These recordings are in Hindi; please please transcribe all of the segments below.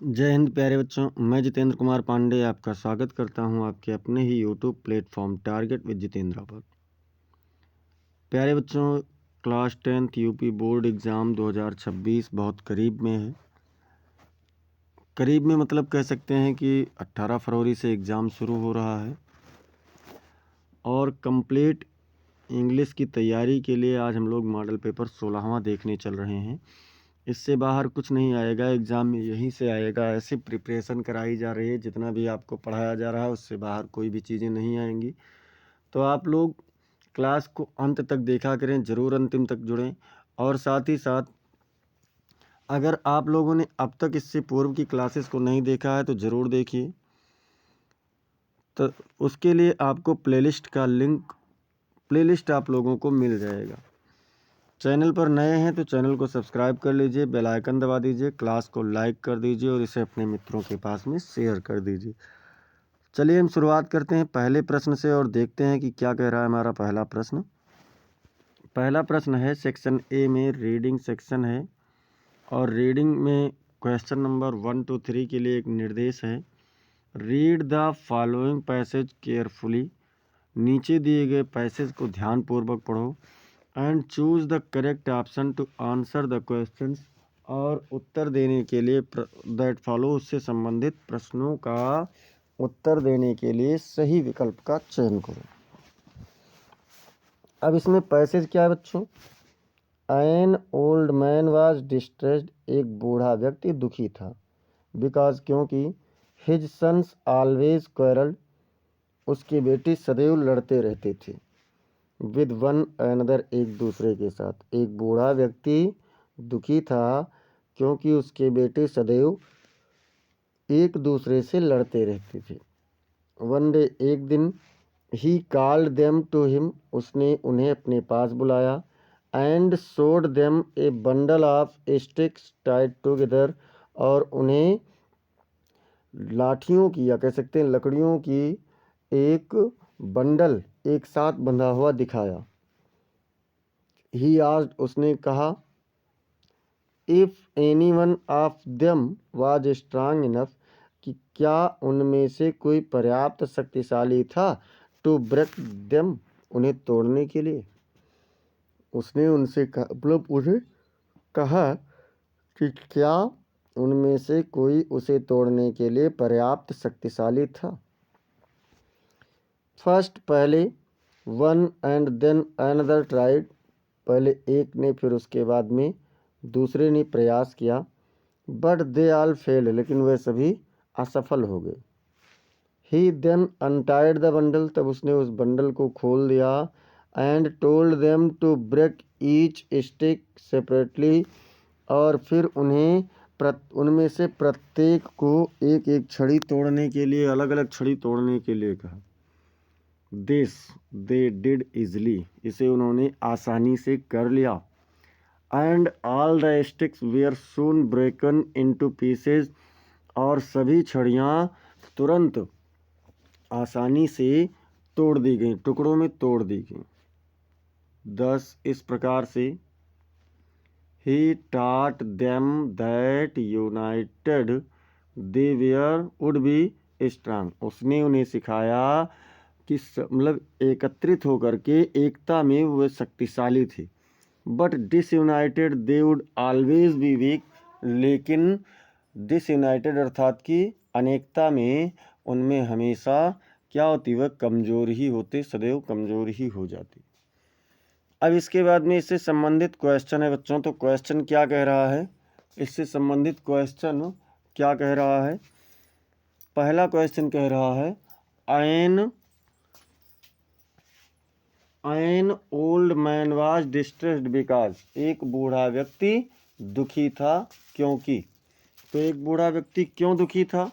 जय हिंद प्यारे बच्चों। मैं जितेंद्र कुमार पांडे आपका स्वागत करता हूं आपके अपने ही YouTube platform target with Jitendra पर। प्यारे बच्चों, class 10th UP board exam 2026 बहुत करीब में है। करीब में मतलब कह सकते हैं कि 18 फरवरी से एग्ज़ाम शुरू हो रहा है और कंप्लीट इंग्लिश की तैयारी के लिए आज हम लोग मॉडल पेपर 16वां देखने चल रहे हैं। इससे बाहर कुछ नहीं आएगा एग्ज़ाम में, यहीं से आएगा। ऐसी प्रिपरेशन कराई जा रही है, जितना भी आपको पढ़ाया जा रहा है उससे बाहर कोई भी चीज़ें नहीं आएंगी। तो आप लोग क्लास को अंत तक देखा करें, ज़रूर अंतिम तक जुड़ें। और साथ ही साथ अगर आप लोगों ने अब तक इससे पूर्व की क्लासेस को नहीं देखा है तो ज़रूर देखिए। तो उसके लिए आपको प्लेलिस्ट आप लोगों को मिल जाएगा। चैनल पर नए हैं तो चैनल को सब्सक्राइब कर लीजिए, बेल आइकन दबा दीजिए, क्लास को लाइक कर दीजिए और इसे अपने मित्रों के पास में शेयर कर दीजिए। चलिए हम शुरुआत करते हैं पहले प्रश्न से और देखते हैं कि क्या कह रहा है हमारा पहला प्रश्न। पहला प्रश्न है सेक्शन ए में, रीडिंग सेक्शन है और रीडिंग में क्वेश्चन नंबर 1 to 3 के लिए एक निर्देश है। Read the following passage carefully. नीचे दिए गए पैसेज को ध्यानपूर्वक पढ़ो and choose the correct option to answer the questions. और उत्तर देने के लिए दैट फॉलो, उससे संबंधित प्रश्नों का उत्तर देने के लिए सही विकल्प का चयन करो। अब इसमें पैसेज क्या है बच्चों? An old man was distressed, एक बूढ़ा व्यक्ति दुखी था। बिकॉज, क्योंकि हिज सन्स ऑलवेज क्वेरल्ड, उसके बेटे सदैव लड़ते रहते थे। विद वन अनदर, एक दूसरे के साथ। एक बूढ़ा व्यक्ति दुखी था क्योंकि उसके बेटे सदैव एक दूसरे से लड़ते रहते थे। वन डे, एक दिन, he called them to him, उसने उन्हें अपने पास बुलाया। And showed them a bundle of sticks tied together, और उन्हें लाठियों की या कह सकते हैं लकड़ियों की एक बंडल एक साथ बंधा हुआ दिखाया। ही आस्क्ड, उसने कहा, if any one of them was strong enough, कि क्या उनमें से कोई पर्याप्त शक्तिशाली था टू ब्रेक देम, उन्हें तोड़ने के लिए। उसने उनसे मतलब उन्हें कहा कि क्या उनमें से कोई उसे तोड़ने के लिए पर्याप्त शक्तिशाली था। फर्स्ट, पहले, one and then another tried, पहले एक ने फिर उसके बाद में दूसरे ने प्रयास किया। बट दे ऑल फेल्ड, लेकिन वे सभी असफल हो गए। He then untied the bundle, तब उसने उस बंडल को खोल दिया। And told them to break each stick separately, और फिर उनमें से प्रत्येक को एक एक छड़ी तोड़ने के लिए, अलग अलग छड़ी तोड़ने के लिए कहा। दिस दे डिड इजली, इसे उन्होंने आसानी से कर लिया। And all the sticks were soon broken into pieces, और सभी छड़ियाँ तुरंत आसानी से तोड़ दी गई, टुकड़ों में तोड़ दी गई। thus, इस प्रकार से, he taught them that united they would be strong, उसने उन्हें सिखाया कि मतलब एकत्रित होकर के एकता में वे शक्तिशाली थे। But disunited they would always be weak, लेकिन डिसयूनाइटेड अर्थात कि अनेकता में उनमें हमेशा क्या होती, वह कमज़ोर ही होते, सदैव कमज़ोर ही हो जाती। अब इसके बाद में इससे संबंधित क्वेश्चन है बच्चों। तो क्वेश्चन क्या कह रहा है, इससे संबंधित क्वेश्चन क्या कह रहा है? पहला क्वेश्चन कह रहा है, an old man was distressed because, एक बूढ़ा व्यक्ति दुखी था क्योंकि। तो एक बूढ़ा व्यक्ति क्यों दुखी था?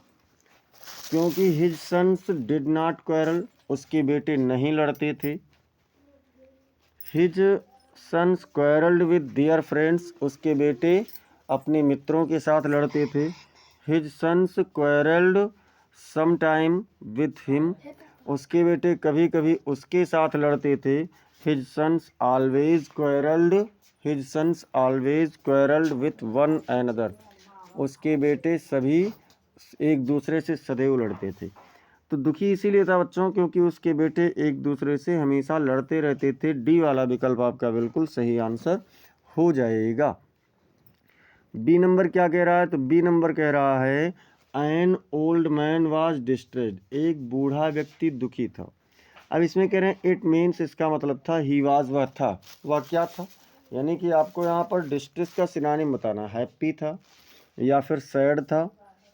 क्योंकि his sons did not quarrel, उसके बेटे नहीं लड़ते थे। His sons quarrelled with their friends, उसके बेटे अपने मित्रों के साथ लड़ते थे। His sons quarrelled some time with him, उसके बेटे कभी कभी उसके साथ लड़ते थे। His sons always quarrelled, his sons always quarrelled with one another, उसके बेटे सभी एक दूसरे से सदैव लड़ते थे। तो दुखी इसीलिए था बच्चों क्योंकि उसके बेटे एक दूसरे से हमेशा लड़ते रहते थे। डी वाला विकल्प आपका बिल्कुल सही आंसर हो जाएगा। बी नंबर क्या कह रहा है? तो बी नंबर कह रहा है an old man was distressed, एक बूढ़ा व्यक्ति दुखी था। अब इसमें कह रहे हैं इट मीन्स, इसका मतलब था ही वाज, वह था। वह क्या था? यानी कि आपको यहाँ पर डिस्ट्रेस का सिनोनिम बताना। हैप्पी था, या फिर सैड था,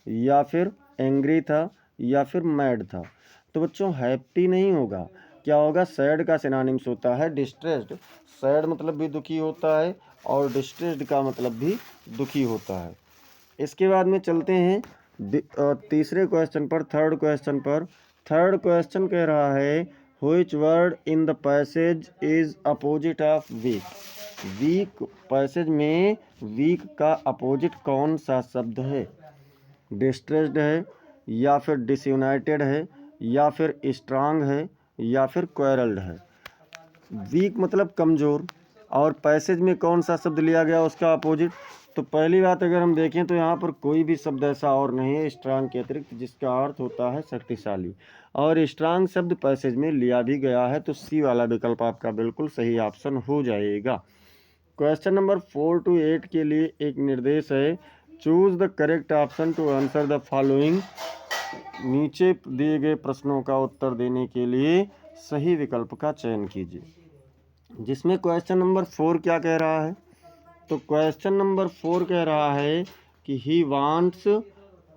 या फिर एंग्री था, या फिर मैड था। तो बच्चों हैप्पी नहीं होगा, क्या होगा? सैड का सिनोनिम्स होता है डिस्ट्रेस्ड। सैड मतलब भी दुखी होता है और डिस्ट्रेस्ड का मतलब भी दुखी होता है। इसके बाद में चलते हैं तीसरे क्वेश्चन पर, थर्ड क्वेश्चन पर। थर्ड क्वेश्चन कह रहा है which word in the passage is opposite of weak. Weak passage में वीक का अपोजिट कौन सा शब्द है? डिस्ट्रेस्ड है, या फिर डिसयूनाइटेड है, या फिर स्ट्रांग है, या फिर क्वेरल्ड है। वीक मतलब कमज़ोर, और पैसेज में कौन सा शब्द लिया गया उसका अपोजिट? तो पहली बात अगर हम देखें तो यहाँ पर कोई भी शब्द ऐसा और नहीं है स्ट्रांग के अतिरिक्त जिसका अर्थ होता है शक्तिशाली, और स्ट्रांग शब्द पैसेज में लिया भी गया है। तो सी वाला विकल्प आपका बिल्कुल सही ऑप्शन हो जाएगा। क्वेश्चन नंबर 4 to 8 के लिए एक निर्देश है, choose the correct option to answer the following. नीचे दिए गए प्रश्नों का उत्तर देने के लिए सही विकल्प का चयन कीजिए। जिसमें क्वेश्चन नंबर 4 क्या कह रहा है? तो क्वेश्चन नंबर 4 कह रहा है कि he wants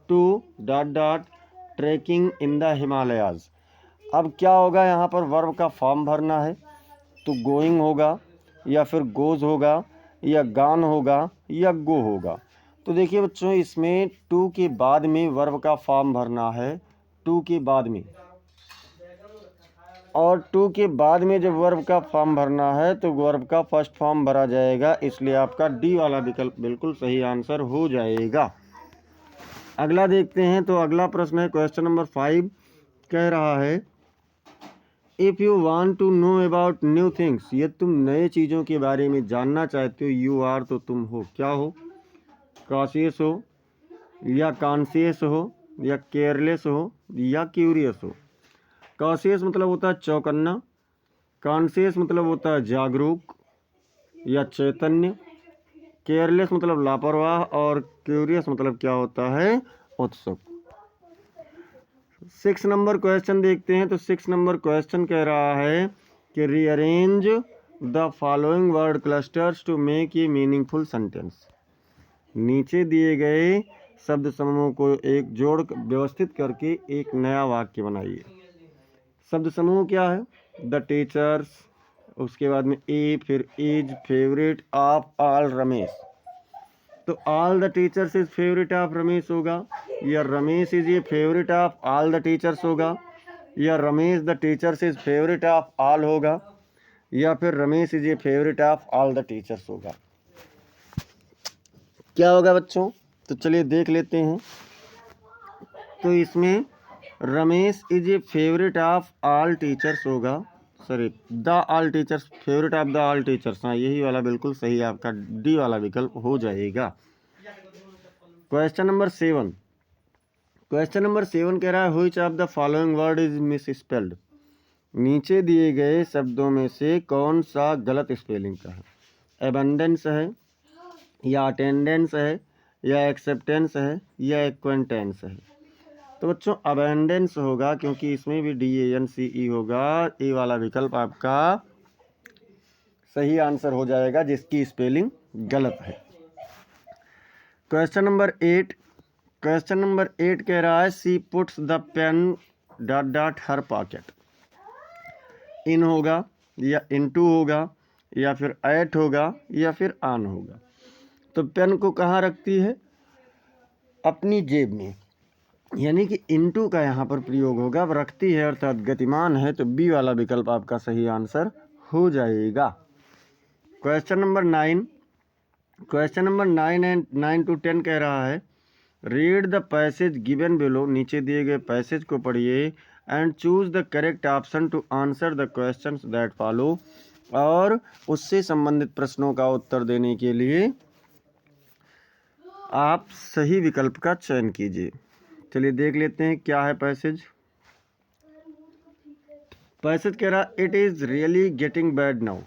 to dot dot trekking in the Himalayas. अब क्या होगा? यहाँ पर वर्ब का फॉर्म भरना है, तो गोइंग होगा, या फिर गोज होगा, या गान होगा, या गो होगा। तो देखिए बच्चों, इसमें टू के बाद में वर्ब का फॉर्म भरना है, टू के बाद में, और टू के बाद में जब वर्ब का फॉर्म भरना है तो वर्ब का फर्स्ट फॉर्म भरा जाएगा, इसलिए आपका डी वाला विकल्प बिल्कुल सही आंसर हो जाएगा। अगला देखते हैं। तो अगला प्रश्न है क्वेश्चन नंबर 5, कह रहा है if you want to know about new things, यदि तुम नए चीज़ों के बारे में जानना चाहते हो, यू आर तो तुम हो, क्या हो? कॉशियस हो, या कॉन्शियस हो, या केयरलेस हो, या क्यूरियस हो। कॉशियस मतलब होता है चौकन्ना, कॉन्शियस मतलब होता है जागरूक या चैतन्य, केयरलेस मतलब लापरवाह, और क्यूरियस मतलब क्या होता है? उत्सुक। 6 नंबर क्वेश्चन देखते हैं। तो 6 नंबर क्वेश्चन कह रहा है कि rearrange the following word clusters to make a meaningful sentence. नीचे दिए गए शब्द समूहों को एक जोड़ व्यवस्थित करके एक नया वाक्य बनाइए। शब्द समूह क्या है? द टीचर्स, उसके बाद में ए, फिर is, favourite of, all, Ramesh. तो all the teachers is favourite of Ramesh होगा, या Ramesh is a favourite of all the teachers होगा, या Ramesh the teachers is favourite of all होगा, या फिर Ramesh is a favourite of all the teachers होगा। क्या होगा बच्चों? तो चलिए देख लेते हैं। तो इसमें Ramesh is a favourite of all teachers होगा, sorry the all teachers, favourite of the all teachers. हाँ, यही वाला बिल्कुल सही आपका डी वाला विकल्प हो जाएगा। क्वेश्चन नंबर 7, क्वेश्चन नंबर 7 कह रहा है which of the following word is miss spelled. नीचे दिए गए शब्दों में से कौन सा गलत स्पेलिंग का है? एबंडेंस है, या अटेंडेंस है, या एक्सेप्टेंस है, या एक्वेंटेंस है। तो बच्चों अबेंडेंस होगा, क्योंकि इसमें भी DANCE होगा। ए वाला विकल्प आपका सही आंसर हो जाएगा, जिसकी स्पेलिंग गलत है। क्वेश्चन नंबर 8, क्वेश्चन नंबर 8 कह रहा है she puts the pen dot dot her pocket. In होगा, या इनटू होगा, या फिर एट होगा, या फिर ऑन होगा। तो पेन को कहाँ रखती है? अपनी जेब में, यानी कि इनटू का यहाँ पर प्रयोग होगा। अब रखती है अर्थात गतिमान है, तो बी वाला विकल्प आपका सही आंसर हो जाएगा। Question number 9, question number 9 and 9 to 10 कह रहा है read the passage given below. नीचे दिए गए पैसेज को पढ़िए and choose the correct option to answer the questions that follow, और उससे संबंधित प्रश्नों का उत्तर देने के लिए आप सही विकल्प का चयन कीजिए। चलिए देख लेते हैं क्या है पैसेज। पैसेज कह रहा it is really getting bad now,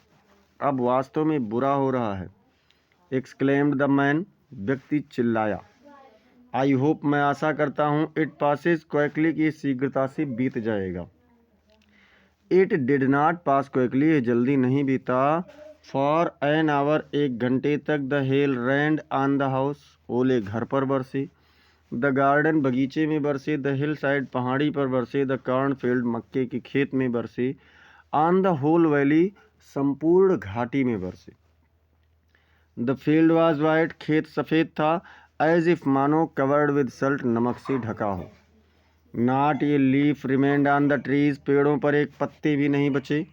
अब वास्तव में बुरा हो रहा है। एक्सक्लेम्ड द मैन, व्यक्ति चिल्लाया। आई होप, मैं आशा करता हूँ, इट पासेज क्विकली, की शीघ्रता से बीत जाएगा। It did not pass quickly, ये जल्दी नहीं बीता। फॉर एन आवर, एक घंटे तक। The hail rained on the house, ओले घर पर बरसे। द गार्डन, बगीचे में बरसे। द हिल साइड, पहाड़ी पर बरसे। द कॉर्न फील्ड, मक्के के खेत में बरसे। ऑन द होल वैली, संपूर्ण घाटी में बरसे। द फील्ड वॉज वाइट, खेत सफ़ेद था। एज इफ, मानो, कवर्ड विद सल्ट, नमक से ढका हो। Not a leaf remained on the trees, पेड़ों पर एक पत्ते भी नहीं बचे।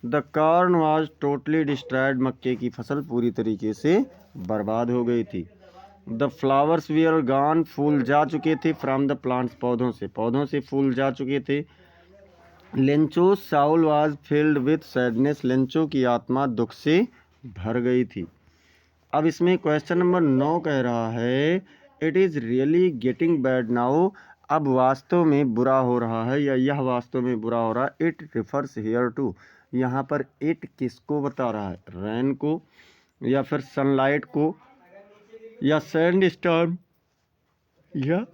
The corn was totally destroyed, मक्के की फसल पूरी तरीके से बर्बाद हो गई थी। द फ्लावर्स वीयर गॉन, फूल जा चुके थे। फ्रॉम द प्लांट्स, पौधों से फूल जा चुके थे। Lencho Saul was filled with sadness, Lencho की आत्मा दुख से भर गई थी। अब इसमें क्वेश्चन नंबर 9 कह रहा है it is really getting bad now, अब वास्तव में बुरा हो रहा है, या यह वास्तव में बुरा हो रहा है। इट रिफर्स हेयर टू, यहाँ पर इट किसको बता रहा है? रेन को, या फिर सनलाइट को, या सैंड स्टॉर्म, या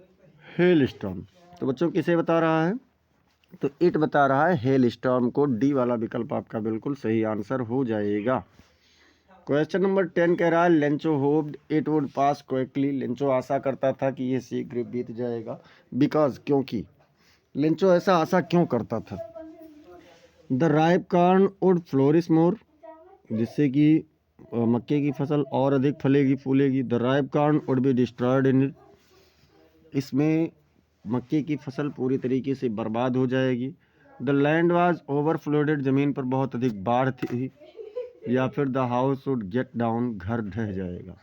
हेल स्टॉर्म। तो बच्चों किसे बता रहा है? तो इट बता रहा है हेल स्टॉर्म को। डी वाला विकल्प आपका बिल्कुल सही आंसर हो जाएगा। क्वेश्चन नंबर 10 कह रहा है Lencho hoped it would pass quickly, Lencho आशा करता था कि ये शीघ्र बीत जाएगा। बिकॉज, क्योंकि। लेंचो ऐसा आशा क्यों करता था? The ripe corn would flourish more, जिससे कि मक्के की फसल और अधिक फलेगी फूलेगी। The ripe corn would be destroyed in it, इसमें मक्के की फसल पूरी तरीके से बर्बाद हो जाएगी। द लैंड वाज ओवरफ्लोडेड, ज़मीन पर बहुत अधिक बाढ़ थी। या फिर the house would get down, घर ढह जाएगा।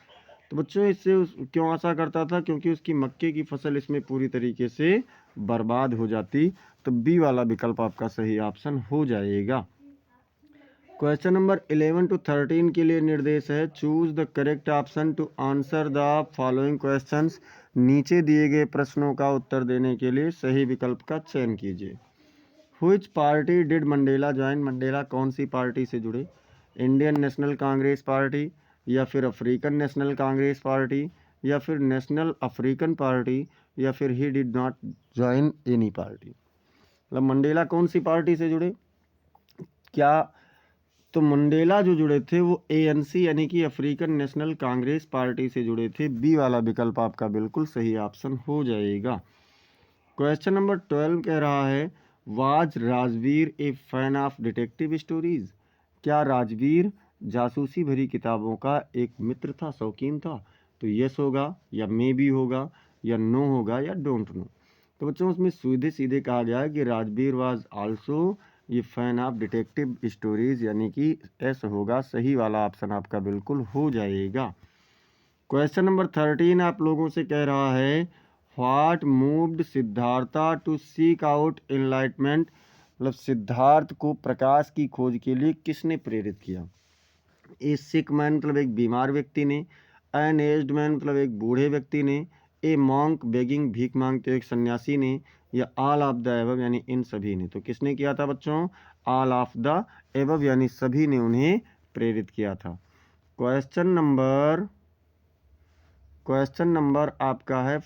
तो बच्चों इससे क्यों आशा करता था? क्योंकि उसकी मक्के की फसल इसमें पूरी तरीके से बर्बाद हो जाती। तो बी वाला विकल्प आपका सही ऑप्शन हो जाएगा। क्वेश्चन नंबर 11 टू 13 के लिए निर्देश है choose the correct option to answer the following questions, नीचे दिए गए प्रश्नों का उत्तर देने के लिए सही विकल्प का चयन कीजिए। Which party did Mandela join, Mandela कौन सी पार्टी से जुड़े? इंडियन नेशनल कांग्रेस पार्टी, या फिर अफ्रीकन नेशनल कांग्रेस पार्टी, या फिर नेशनल अफ्रीकन पार्टी, या फिर ही did not join any party. मतलब मंडेला कौन सी पार्टी से जुड़े? क्या तो मंडेला जो जुड़े थे वो एएनसी यानी कि अफ्रीकन नेशनल कांग्रेस पार्टी से जुड़े थे। बी वाला विकल्प आपका बिल्कुल सही ऑप्शन हो जाएगा। क्वेश्चन नंबर 12 कह रहा है was Rajveer A fan of detective stories, क्या राजवीर जासूसी भरी किताबों का एक मित्र था, शौकीन था? तो यस होगा, या मे बी होगा, या नो होगा, या डोंट नो। तो बच्चों उसमें सीधे सीधे कहा गया है कि राजवीर वाज आल्सो ये फैन ऑफ डिटेक्टिव स्टोरीज, यानी कि एस होगा, सही वाला ऑप्शन आपका बिल्कुल हो जाएगा। क्वेश्चन नंबर 13 आप लोगों से कह रहा है what moved Siddhartha to seek out enlightenment, मतलब सिद्धार्थ को प्रकाश की खोज के लिए किसने प्रेरित किया? ए सिक मैन, मतलब एक बीमार व्यक्ति ने। एन एज्ड मैन, मतलब एक बूढ़े व्यक्ति ने। ए मॉन्क बेगिंग, भीख मांगते एक सन्यासी ने। या ऑल ऑफ द एबव, यानी इन सभी ने। तो किसने किया था बच्चों? ऑल ऑफ द एबव, यानी सभी ने उन्हें प्रेरित किया था। क्वेश्चन नंबर आपका है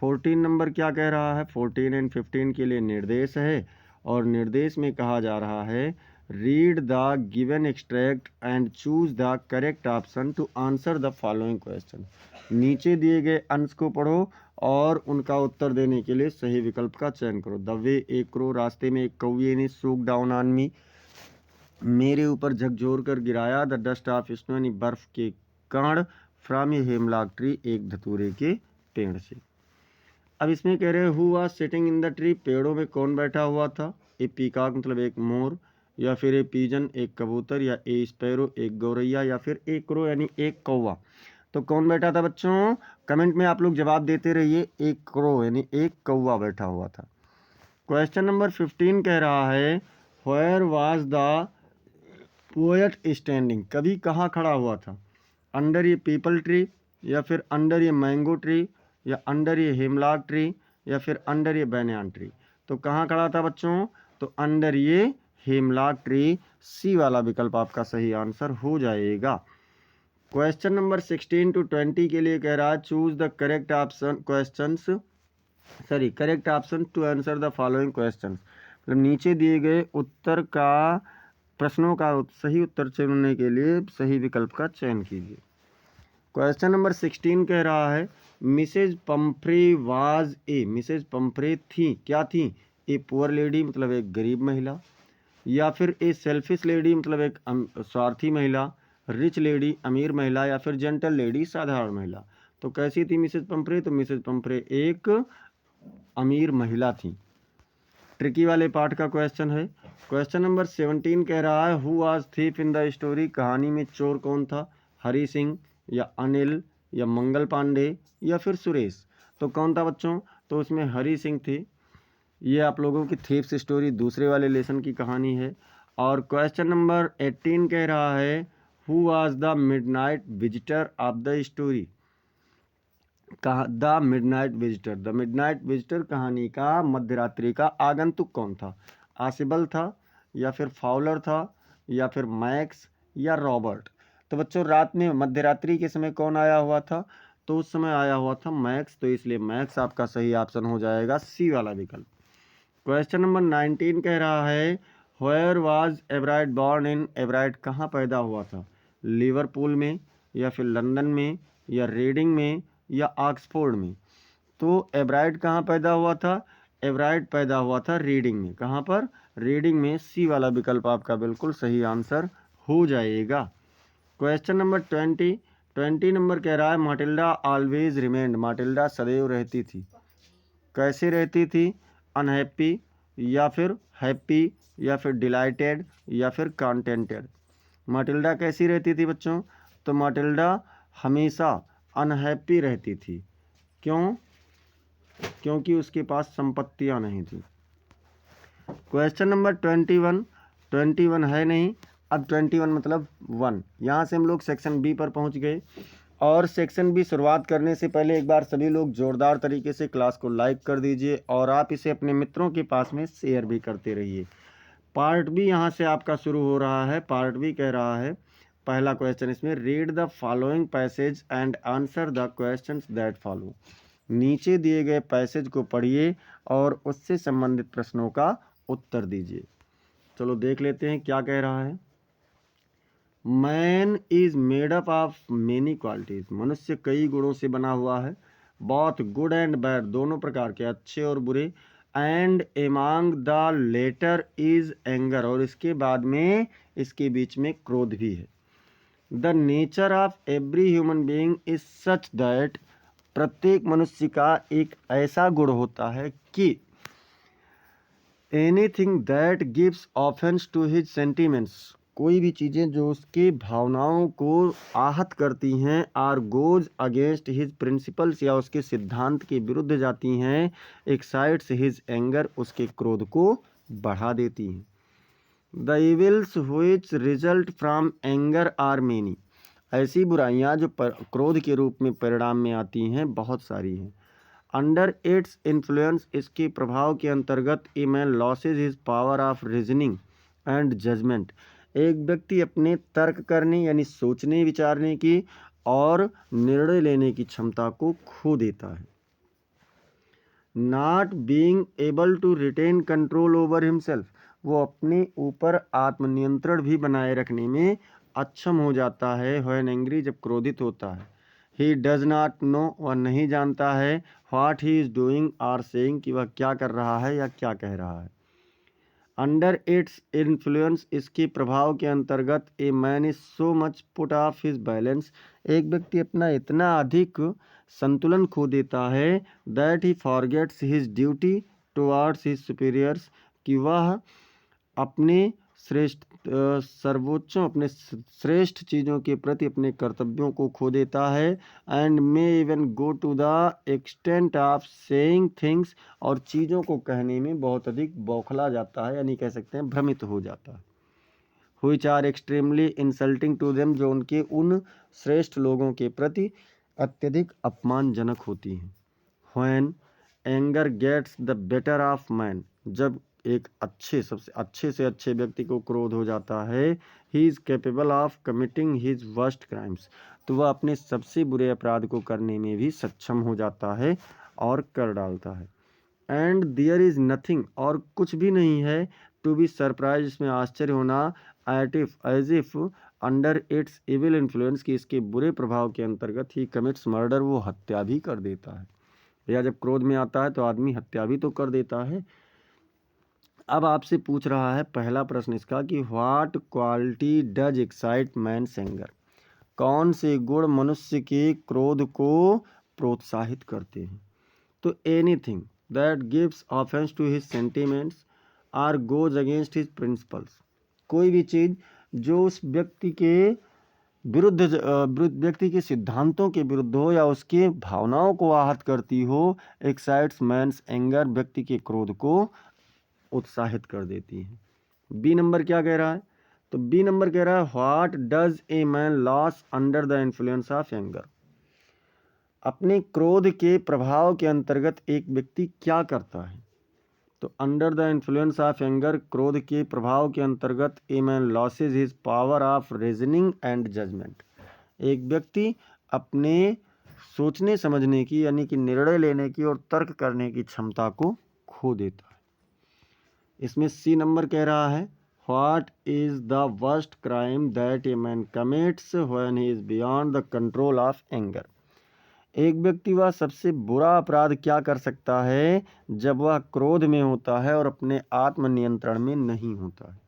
14 नंबर क्या कह रहा है? 14 एंड 15 के लिए निर्देश है, और निर्देश में कहा जा रहा है read the given extract and choose the correct option to answer the following question, नीचे दिए गए अंश को पढ़ो और उनका उत्तर देने के लिए सही विकल्प का चयन करो। द वे एक क्रो, रास्ते में एक कौवे ने सूक डाउन ऑन मी, मेरे ऊपर झकझोर कर गिराया। द डस्ट ऑफ स्नो, यानी बर्फ के कण। फ्रॉम ए हेमलॉक ट्री, एक धतूरे के पेड़ से। अब इसमें कह रहे हैं who was sitting in the tree, पेड़ों में कौन बैठा हुआ था? ए पीकॉक, मतलब एक मोर, या फिर ए पीजन, एक कबूतर, या ए स्पैरो, एक गौरैया, या फिर ए क्रो, यानी एक कौवा। तो कौन बैठा था बच्चों? कमेंट में आप लोग जवाब देते रहिए। एक क्रो यानी एक कौवा बैठा हुआ था। क्वेश्चन नंबर 15 कह रहा है where was the poet standing, कवि कहाँ खड़ा हुआ था? अंडर ए पीपल ट्री, या फिर अंडर ये मैंगो ट्री, या अंडर ये हेमलॉक ट्री, या फिर अंडर ये बैनियान ट्री। तो कहाँ खड़ा था बच्चों? तो अंडर ये हेमलॉक ट्री, सी वाला विकल्प आपका सही आंसर हो जाएगा। क्वेश्चन नंबर 16 to 20 के लिए कह रहा है choose the correct option correct option to answer the following question. मतलब नीचे दिए गए उत्तर का प्रश्नों का सही उत्तर चुनने के लिए सही विकल्प का चयन कीजिए। क्वेश्चन नंबर 16 कह रहा है Mrs Pomfrey was a, Mrs Pomfrey थी, क्या थी? ए पुअर लेडी मतलब एक गरीब महिला, या फिर ए सेल्फिश लेडी मतलब एक स्वार्थी महिला, रिच लेडी अमीर महिला, या फिर जेंटल लेडी साधारण महिला। तो कैसी थी मिसेज पंफ्रे? तो मिसेज पंफ्रे एक अमीर महिला थी। ट्रिकी वाले पार्ट का क्वेश्चन है। क्वेश्चन नंबर 17 कह रहा है who was thief in the story, कहानी में चोर कौन था? हरी सिंह, या अनिल, या मंगल पांडे, या फिर सुरेश। तो कौन था बच्चों? तो उसमें हरी सिंह थी। ये आप लोगों की थीफ्स स्टोरी दूसरे वाले लेसन की कहानी है। और क्वेश्चन नंबर 18 कह रहा है who was the midnight visitor of the story, कहा the midnight visitor, the midnight visitor कहानी का मध्यरात्रि का आगंतुक कौन था? आसिबल था, या फिर फाउलर था, या फिर मैक्स, या रॉबर्ट। तो बच्चों रात में मध्यरात्रि के समय कौन आया हुआ था? तो उस समय आया हुआ था मैक्स, तो इसलिए मैक्स आपका सही ऑप्शन हो जाएगा सी वाला विकल्प। क्वेश्चन नंबर 19 कह रहा है वेयर वाज एवराइट बॉर्न इन, एवराइट कहाँ पैदा हुआ था? लिवरपूल में, या फिर लंदन में, या रीडिंग में, या ऑक्सफोर्ड में। तो एवराइट कहाँ पैदा हुआ था? एवराइट पैदा हुआ था रीडिंग में। कहाँ पर? रीडिंग में। सी वाला विकल्प आपका बिल्कुल सही आंसर हो जाएगा। क्वेश्चन नंबर 20 नंबर कह रहा है माटिल्डा ऑलवेज रिमेंड, माटिल्डा सदैव रहती थी। कैसे रहती थी? अनहैप्पी, या फिर हैप्पी, या फिर डिलाइटेड, या फिर कॉन्टेंटेड। माटिल्डा कैसी रहती थी बच्चों? तो माटिल्डा हमेशा अनहैप्पी रहती थी। क्यों? क्योंकि उसके पास संपत्तियां नहीं थी। क्वेश्चन नंबर 21 है नहीं, अब 21 मतलब 1। यहाँ से हम लोग सेक्शन बी पर पहुँच गए। और सेक्शन बी शुरुआत करने से पहले एक बार सभी लोग जोरदार तरीके से क्लास को लाइक कर दीजिए और आप इसे अपने मित्रों के पास में शेयर भी करते रहिए। पार्ट बी यहाँ से आपका शुरू हो रहा है। पार्ट बी कह रहा है पहला क्वेश्चन इसमें read the following passage and answer the questions that follow. नीचे दिए गए पैसेज को पढ़िए और उससे संबंधित प्रश्नों का उत्तर दीजिए। चलो देख लेते हैं क्या कह रहा है। Man is made up of many qualities, मनुष्य कई गुणों से बना हुआ है। बोथ गुड एंड बैड, दोनों प्रकार के, अच्छे और बुरे। And among the latter is anger, और इसके बाद में इसके बीच में क्रोध भी है। The nature of every human being is such that, प्रत्येक मनुष्य का एक ऐसा गुण होता है कि anything that gives offence to his sentiments, कोई भी चीज़ें जो उसके भावनाओं को आहत करती हैं, or goes against his principles, या उसके सिद्धांत के विरुद्ध जाती हैं, एक्साइट्स हिज एंगर, उसके क्रोध को बढ़ा देती हैं। The evils which result from anger are many, ऐसी बुराइयां जो क्रोध के रूप में परिणाम में आती हैं बहुत सारी हैं। अंडर इट्स इन्फ्लुएंस, इसके प्रभाव के अंतर्गत a man loses his power of reasoning and judgement, एक व्यक्ति अपने तर्क करने यानी सोचने विचारने की और निर्णय लेने की क्षमता को खो देता है। Not being able to retain control over himself, वो अपने ऊपर आत्मनियंत्रण भी बनाए रखने में अक्षम हो जाता है। व्हेन एंग्री, जब क्रोधित होता है। ही डज नॉट नो, वह नहीं जानता है। What he is doing or saying, कि वह क्या कर रहा है या क्या कह रहा है। अंडर इट्स इन्फ्लुएंस, इसके प्रभाव के अंतर्गत a man is so much put off his balance, एक व्यक्ति अपना इतना अधिक संतुलन खो देता है, that he forgets his duty towards his superiors, कि वह अपने सर्वोच्चों, अपने श्रेष्ठ चीज़ों के प्रति अपने कर्तव्यों को खो देता है। And may even go to the extent of saying things, और चीज़ों को कहने में बहुत अधिक बौखला जाता है, यानी कह सकते हैं भ्रमित हो जाता है। Which are extremely insulting to them, जो उनके उन श्रेष्ठ लोगों के प्रति अत्यधिक अपमानजनक होती हैं। When anger gets the better of man, जब एक सबसे अच्छे से अच्छे व्यक्ति को क्रोध हो जाता है, he is capable of committing his worst crimes, तो वह अपने सबसे बुरे अपराध को करने में भी सक्षम हो जाता है और कर डालता है। एंड देयर इज नथिंग, और कुछ भी नहीं है, टू बी सरप्राइज, इसमें आश्चर्य होना, as if under its evil influence, कि इसके बुरे प्रभाव के अंतर्गत ही कमिट्स मर्डर, वो हत्या भी कर देता है। या जब क्रोध में आता है तो आदमी हत्या भी तो कर देता है। अब आपसे पूछ रहा है पहला प्रश्न इसका कि what quality does excite man's anger, कौन से गुण मनुष्य के क्रोध को प्रोत्साहित करते हैं। तो anything that gives offence to his sentiments or goes against his principles, कोई भी चीज़ जो उस व्यक्ति के व्यक्ति के सिद्धांतों के विरुद्ध हो या उसके भावनाओं को आहत करती हो, एक्साइट्स मैन्स एंगर, व्यक्ति के क्रोध को उत्साहित कर देती है। बी नंबर क्या कह रहा है, तो बी नंबर कह रहा है what does a man loss under the influence of anger, अपने क्रोध के प्रभाव के अंतर्गत एक व्यक्ति क्या करता है। तो under the influence of anger, क्रोध के प्रभाव के अंतर्गत a man loses his power of reasoning and judgement, एक व्यक्ति अपने सोचने समझने की यानी कि निर्णय लेने की और तर्क करने की क्षमता को खो देता है। इसमें सी नंबर कह रहा है what is the worst crime that a man commits when he is beyond the control of anger, एक व्यक्ति वह सबसे बुरा अपराध क्या कर सकता है जब वह क्रोध में होता है और अपने आत्मनियंत्रण में नहीं होता है।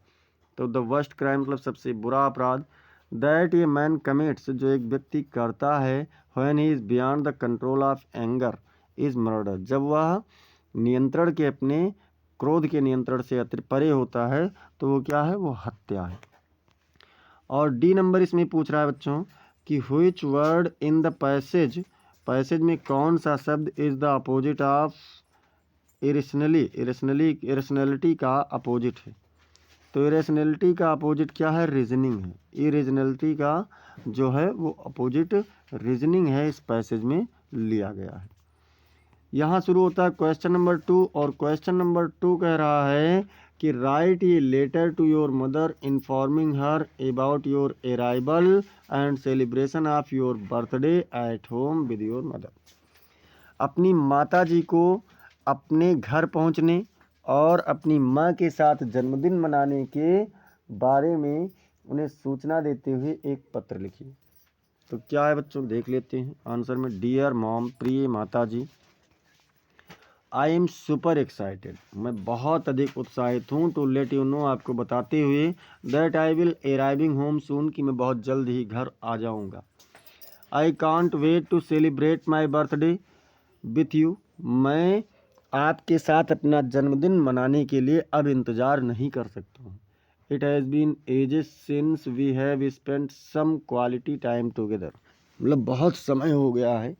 तो द वर्स्ट क्राइम मतलब सबसे बुरा अपराध, दैट ए मैन कमिट्स, जो एक व्यक्ति करता है, when he is beyond the control of anger is murder, जब वह नियंत्रण के अपने क्रोध के नियंत्रण से परे होता है तो वो क्या है, वो हत्या है। और डी नंबर इसमें पूछ रहा है बच्चों कि which word in the passage में कौन सा शब्द is the opposite of irrationality का अपोजिट है। तो इरेशनलिटी का अपोजिट क्या है, रीजनिंग है। इरेशनलिटी का जो है वो अपोजिट रीजनिंग है, इस पैसेज में लिया गया है। यहाँ शुरू होता है क्वेश्चन नंबर 2, और क्वेश्चन नंबर 2 कह रहा है कि write a letter to your mother informing her about your arrival and celebration of your birthday at home with your mother, अपनी माता जी को अपने घर पहुंचने और अपनी माँ के साथ जन्मदिन मनाने के बारे में उन्हें सूचना देते हुए एक पत्र लिखिए। तो क्या है बच्चों, देख लेते हैं आंसर में। डियर मॉम, प्रिय माता जी, आई एम सुपर एक्साइटेड, मैं बहुत अधिक उत्साहित हूँ, टू लेट यू नो, आपको बताते हुए, that I will arriving home soon, कि मैं बहुत जल्द ही घर आ जाऊँगा। I can't wait to celebrate my birthday with you, मैं आपके साथ अपना जन्मदिन मनाने के लिए अब इंतज़ार नहीं कर सकता हूँ। It has been ages since we have spent some quality time together, मतलब बहुत समय हो गया है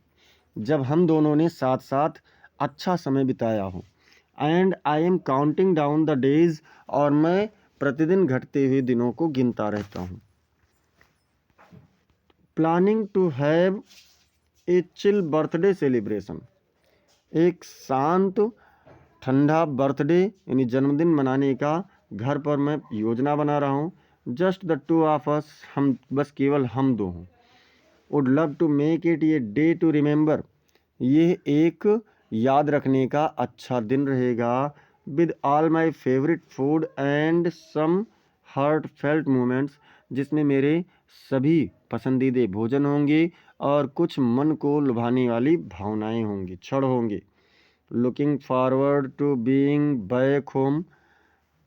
जब हम दोनों ने साथ साथ अच्छा समय बिताया हो। And I am counting down the days, और मैं प्रतिदिन घटते हुए दिनों को गिनता रहता हूँ। Planning to have a chill birthday celebration, एक शांत ठंडा बर्थडे यानी जन्मदिन मनाने का घर पर मैं योजना बना रहा हूँ। Just the two of us, हम बस केवल हम दो हों। Would love to make it a day to remember, ये एक याद रखने का अच्छा दिन रहेगा। With all my favourite food and some heartfelt moments, जिसमें मेरे सभी पसंदीदे भोजन होंगे और कुछ मन को लुभाने वाली भावनाएं होंगी, क्षण होंगे। Looking forward to being back home,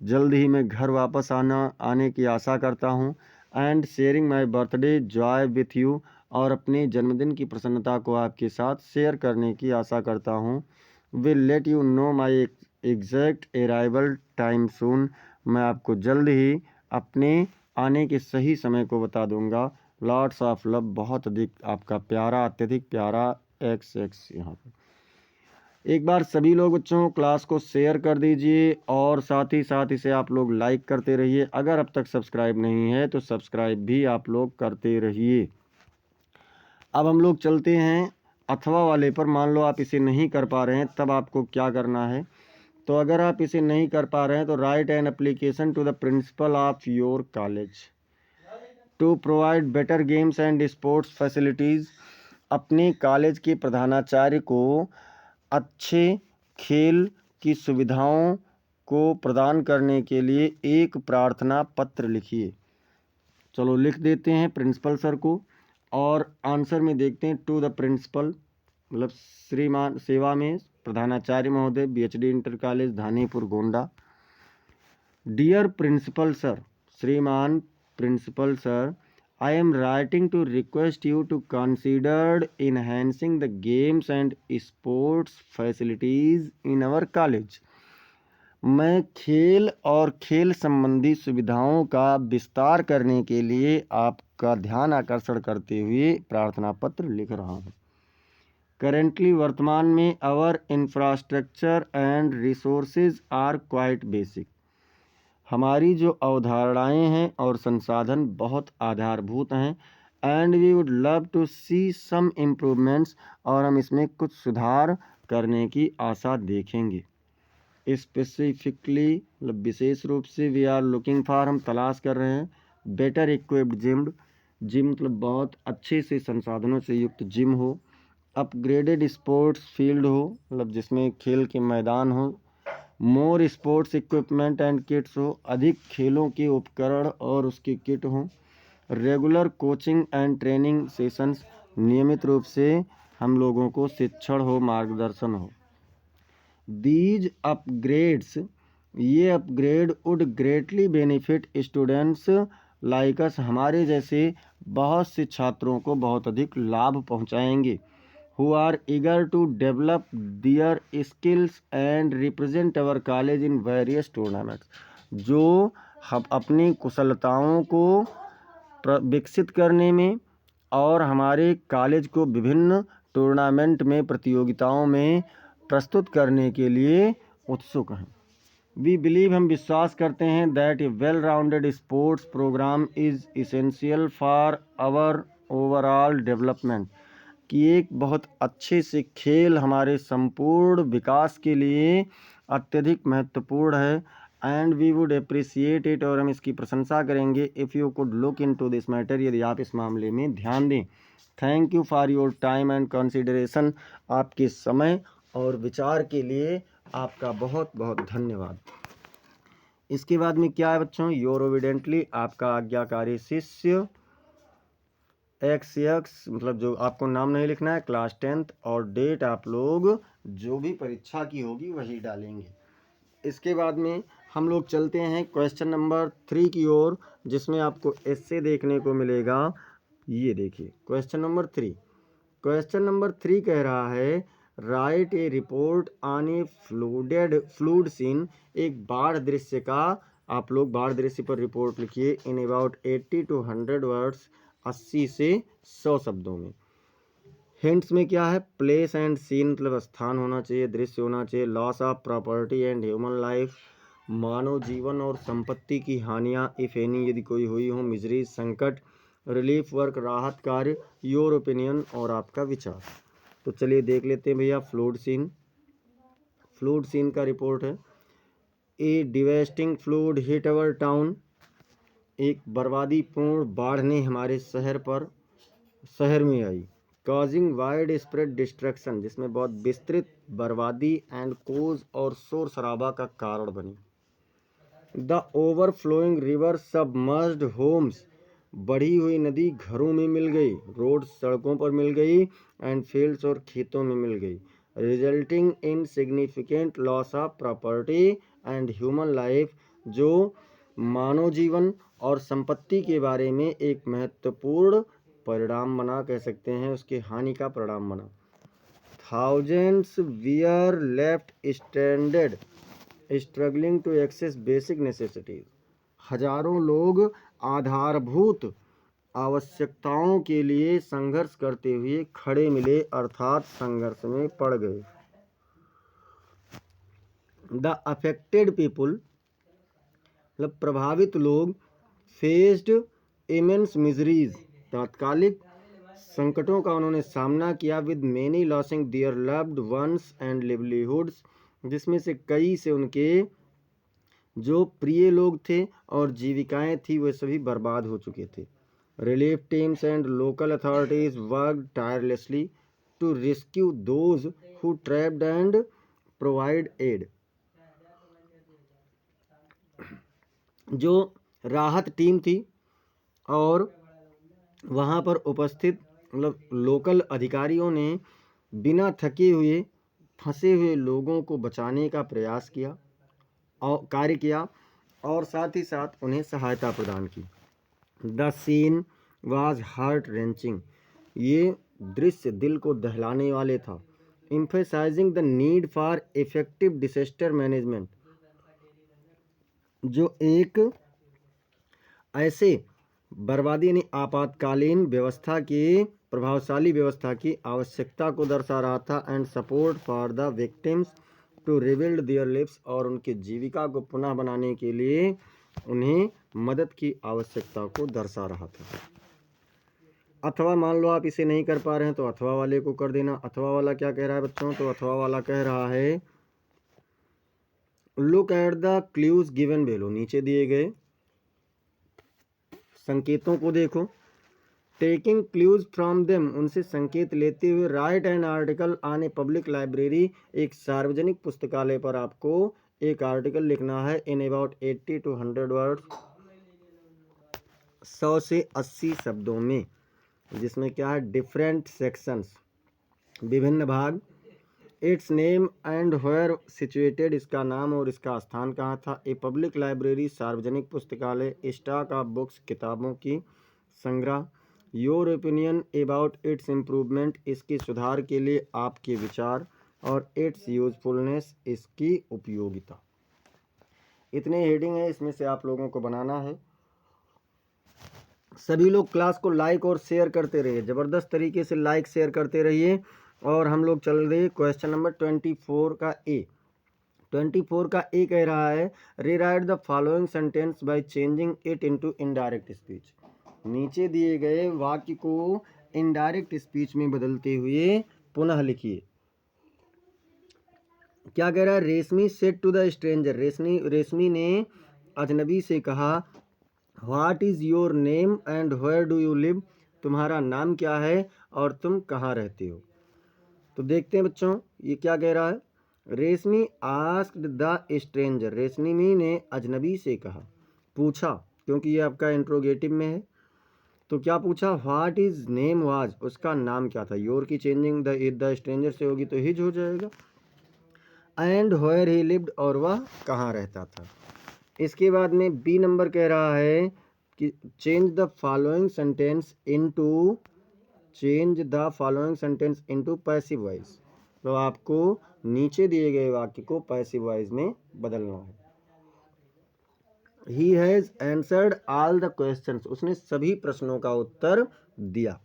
जल्द ही मैं घर वापस आने की आशा करता हूँ। And sharing my birthday Joy with you, और अपने जन्मदिन की प्रसन्नता को आपके साथ शेयर करने की आशा करता हूँ। Will let you know my exact arrival time soon, मैं आपको जल्द ही अपने आने के सही समय को बता दूंगा। लॉट्स ऑफ लव, बहुत अधिक आपका प्यारा, अत्यधिक प्यारा XX। यहाँ पर एक बार सभी लोग बच्चों क्लास को शेयर कर दीजिए और साथ ही साथ इसे आप लोग लाइक करते रहिए। अगर अब तक सब्सक्राइब नहीं है तो सब्सक्राइब भी आप लोग करते रहिए। अब हम लोग चलते हैं अथवा वाले पर। मान लो आप इसे नहीं कर पा रहे हैं, तब आपको क्या करना है। तो अगर आप इसे नहीं कर पा रहे हैं तो write an application to the principal of your college to provide better games and sports facilities. अपने कॉलेज के प्रधानाचार्य को अच्छे खेल की सुविधाओं को प्रदान करने के लिए एक प्रार्थना पत्र लिखिए। चलो लिख देते हैं प्रिंसिपल सर को, और आंसर में देखते हैं टू द प्रिंसिपल, मतलब श्रीमान सेवा में प्रधानाचार्य महोदय, BHD inter college Dhanipur Gonda. Dear principal sir, श्रीमान principal sir, I am writing to request you to consider enhancing the games and sports facilities in our college. मैं खेल और खेल संबंधी सुविधाओं का विस्तार करने के लिए आपका ध्यान आकर्षण करते हुए प्रार्थना पत्र लिख रहा हूँ। करेंटली वर्तमान में our infrastructure and resources are quite basic. हमारी जो अवधारणाएं हैं और संसाधन बहुत आधारभूत हैं। And we would love to see some improvements, और हम इसमें कुछ सुधार करने की आशा देखेंगे। स्पेसिफिकली मतलब विशेष रूप से वी आर लुकिंग फॉर, हम तलाश कर रहे हैं बेटर इक्विप्ड जिम। जिम मतलब बहुत अच्छे से संसाधनों से युक्त जिम हो। अपग्रेडेड स्पोर्ट्स फील्ड हो, मतलब जिसमें खेल के मैदान हो। मोर स्पोर्ट्स इक्विपमेंट एंड किट्स हो, अधिक खेलों के उपकरण और उसके किट हों। Regular coaching and training sessions, नियमित रूप से हम लोगों को शिक्षण हो, मार्गदर्शन हो। दीज अपग्रेड्स, ये upgrade would greatly benefit students like us, हमारे जैसे बहुत से छात्रों को बहुत अधिक लाभ पहुंचाएंगे। who are eager to develop their skills and represent our college in various tournaments, जो हम अपनी कुशलताओं को विकसित करने में और हमारे कॉलेज को विभिन्न टूर्नामेंट में, प्रतियोगिताओं में प्रस्तुत करने के लिए उत्सुक हैं। वी बिलीव, हम विश्वास करते हैं that a well rounded sports programme is essential for our overall development, कि एक बहुत अच्छे से खेल हमारे संपूर्ण विकास के लिए अत्यधिक महत्वपूर्ण है। And we would appreciate it, और हम इसकी प्रशंसा करेंगे, if you could look into this matter, यदि आप इस मामले में ध्यान दें। Thank you for your time and consideration, आपके समय और विचार के लिए आपका बहुत बहुत धन्यवाद। इसके बाद में क्या है बच्चों, योर ओविडेंटली, आपका आज्ञाकारी शिष्य XX, मतलब जो आपको नाम नहीं लिखना है, क्लास 10th, और डेट आप लोग जो भी परीक्षा की होगी वही डालेंगे। इसके बाद में हम लोग चलते हैं क्वेश्चन नंबर 3 की ओर, जिसमें आपको एस्से देखने को मिलेगा। ये देखिए क्वेश्चन नंबर 3। क्वेश्चन नंबर 3 कह रहा है write a report on a flood scene, एक बाढ़ दृश्य का आप लोग बाढ़ दृश्य पर रिपोर्ट लिखिए इन अबाउट 80 to 100 वर्ड्स, 80 से 100 शब्दों में। हिंट्स में क्या है, प्लेस एंड सीन मतलब स्थान होना चाहिए, दृश्य होना चाहिए। Loss of property and human life, मानव जीवन और संपत्ति की हानियाँ, इफ एनी यदि कोई हुई हो। मिजरी संकट, रिलीफ वर्क राहत कार्य। योर ओपिनियन और आपका विचार। तो चलिए देख लेते हैं भैया फ्लूड सीन। फ्लूड सीन का रिपोर्ट है। ए डिवेस्टिंग फ्लूड हिट अवर टाउन, एक बर्बादीपूर्ण बाढ़ ने हमारे शहर में आई। कॉजिंग वाइड स्प्रेड डिस्ट्रक्शन, जिसमें बहुत विस्तृत बर्बादी एंड कोज और शोर शराबा का कारण बनी। The overflowing river submerged homes, बढ़ी हुई नदी घरों में मिल गई, रोड सड़कों पर मिल गई, एंड फील्ड्स और खेतों में मिल गई। Resulting in significant loss of property and human life, जो मानव जीवन और संपत्ति के बारे में एक महत्वपूर्ण परिणाम बना, कह सकते हैं उसके हानि का परिणाम बना। Thousands were left stranded struggling to access basic necessities, हजारों लोग आधारभूत आवश्यकताओं के लिए संघर्ष करते हुए खड़े मिले, अर्थात संघर्ष में पड़ गए। द अफेक्टेड पीपुल, मतलब प्रभावित लोग, फेस्ड इमेंस मिजरीज, तात्कालिक संकटों का उन्होंने सामना किया with many losing their loved ones and livelihoods, जिसमें से कई से उनके जो प्रिय लोग थे और जीविकाएं थी वे सभी बर्बाद हो चुके थे। Relief teams and local authorities worked tirelessly to rescue those who trapped and provide aid. जो राहत टीम थी और वहाँ पर उपस्थित मतलब लोकल अधिकारियों ने बिना थके हुए फंसे हुए लोगों को बचाने का प्रयास किया और कार्य किया और साथ ही साथ उन्हें सहायता प्रदान की। The scene was heart wrenching, ये दृश्य दिल को दहलाने वाले था। Emphasising the need for effective disaster management, जो एक ऐसे बर्बादी यानी आपातकालीन व्यवस्था की प्रभावशाली व्यवस्था की आवश्यकता को दर्शा रहा था। And support for the victims to rebuild their lives, और उनके जीविका को पुनः बनाने के लिए उन्हें मदद की आवश्यकता को दर्शा रहा था। अथवा मान लो आप इसे नहीं कर पा रहे हैं तो अथवा वाले को कर देना। अथवा वाला क्या कह रहा है बच्चों? तो अथवा वाला कह रहा है look at the clues given below, नीचे दिए गए संकेतों को देखो। टेकिंग क्लूज फ्रॉम देम, उनसे संकेत लेते हुए right an article on a public library, एक सार्वजनिक पुस्तकालय पर आपको एक आर्टिकल लिखना है इन अबाउट 80 to 100 वर्ड्स, 100 से 80 शब्दों में, जिसमें क्या है डिफरेंट सेक्शंस, विभिन्न भाग। Its name and where situated, इसका नाम और इसका स्थान कहाँ था। ए पब्लिक लाइब्रेरी, सार्वजनिक पुस्तकालय। स्टॉक ऑफ बुक्स, किताबों की संग्रह। Your opinion about it's improvement, इसके सुधार के लिए आपके विचार। और इट्स यूजफुलनेस, इसकी उपयोगिता। इतने हेडिंग है, इसमें से आप लोगों को बनाना है। सभी लोग क्लास को लाइक और शेयर करते रहिए, ज़बरदस्त तरीके से लाइक शेयर करते रहिए। और हम लोग चल रहे क्वेश्चन नंबर 24 का ए। 24 का ए कह रहा है rewrite the following sentence by changing it into indirect speech. नीचे दिए गए वाक्य को इनडायरेक्ट स्पीच में बदलते हुए पुनः लिखिए। क्या कह रहा है? रेशमी सेड टू द स्ट्रेंजर, रेशमी ने अजनबी से कहा what is your name and where do you live, तुम्हारा नाम क्या है और तुम कहाँ रहते हो। तो देखते हैं बच्चों ये क्या कह रहा है। रेशमी आस्क्ड द स्ट्रेंजर, रेशमी ने अजनबी से कहा, पूछा, क्योंकि ये आपका इंट्रोगेटिव में है। तो क्या पूछा? व्हाट इज नेम वाज, उसका नाम क्या था। योर की चेंजिंग द स्ट्रेंजर से होगी तो हिज हो जाएगा। एंड वेयर ही लिव्ड, और वह कहाँ रहता था। इसके बाद में बी नंबर कह रहा है कि change the following sentence into passive voice. तो आपको नीचे दिए गए वाक्य को पैसिव वॉइस में बदलना है। He has answered all the questions, उसने सभी प्रश्नों का उत्तर दिया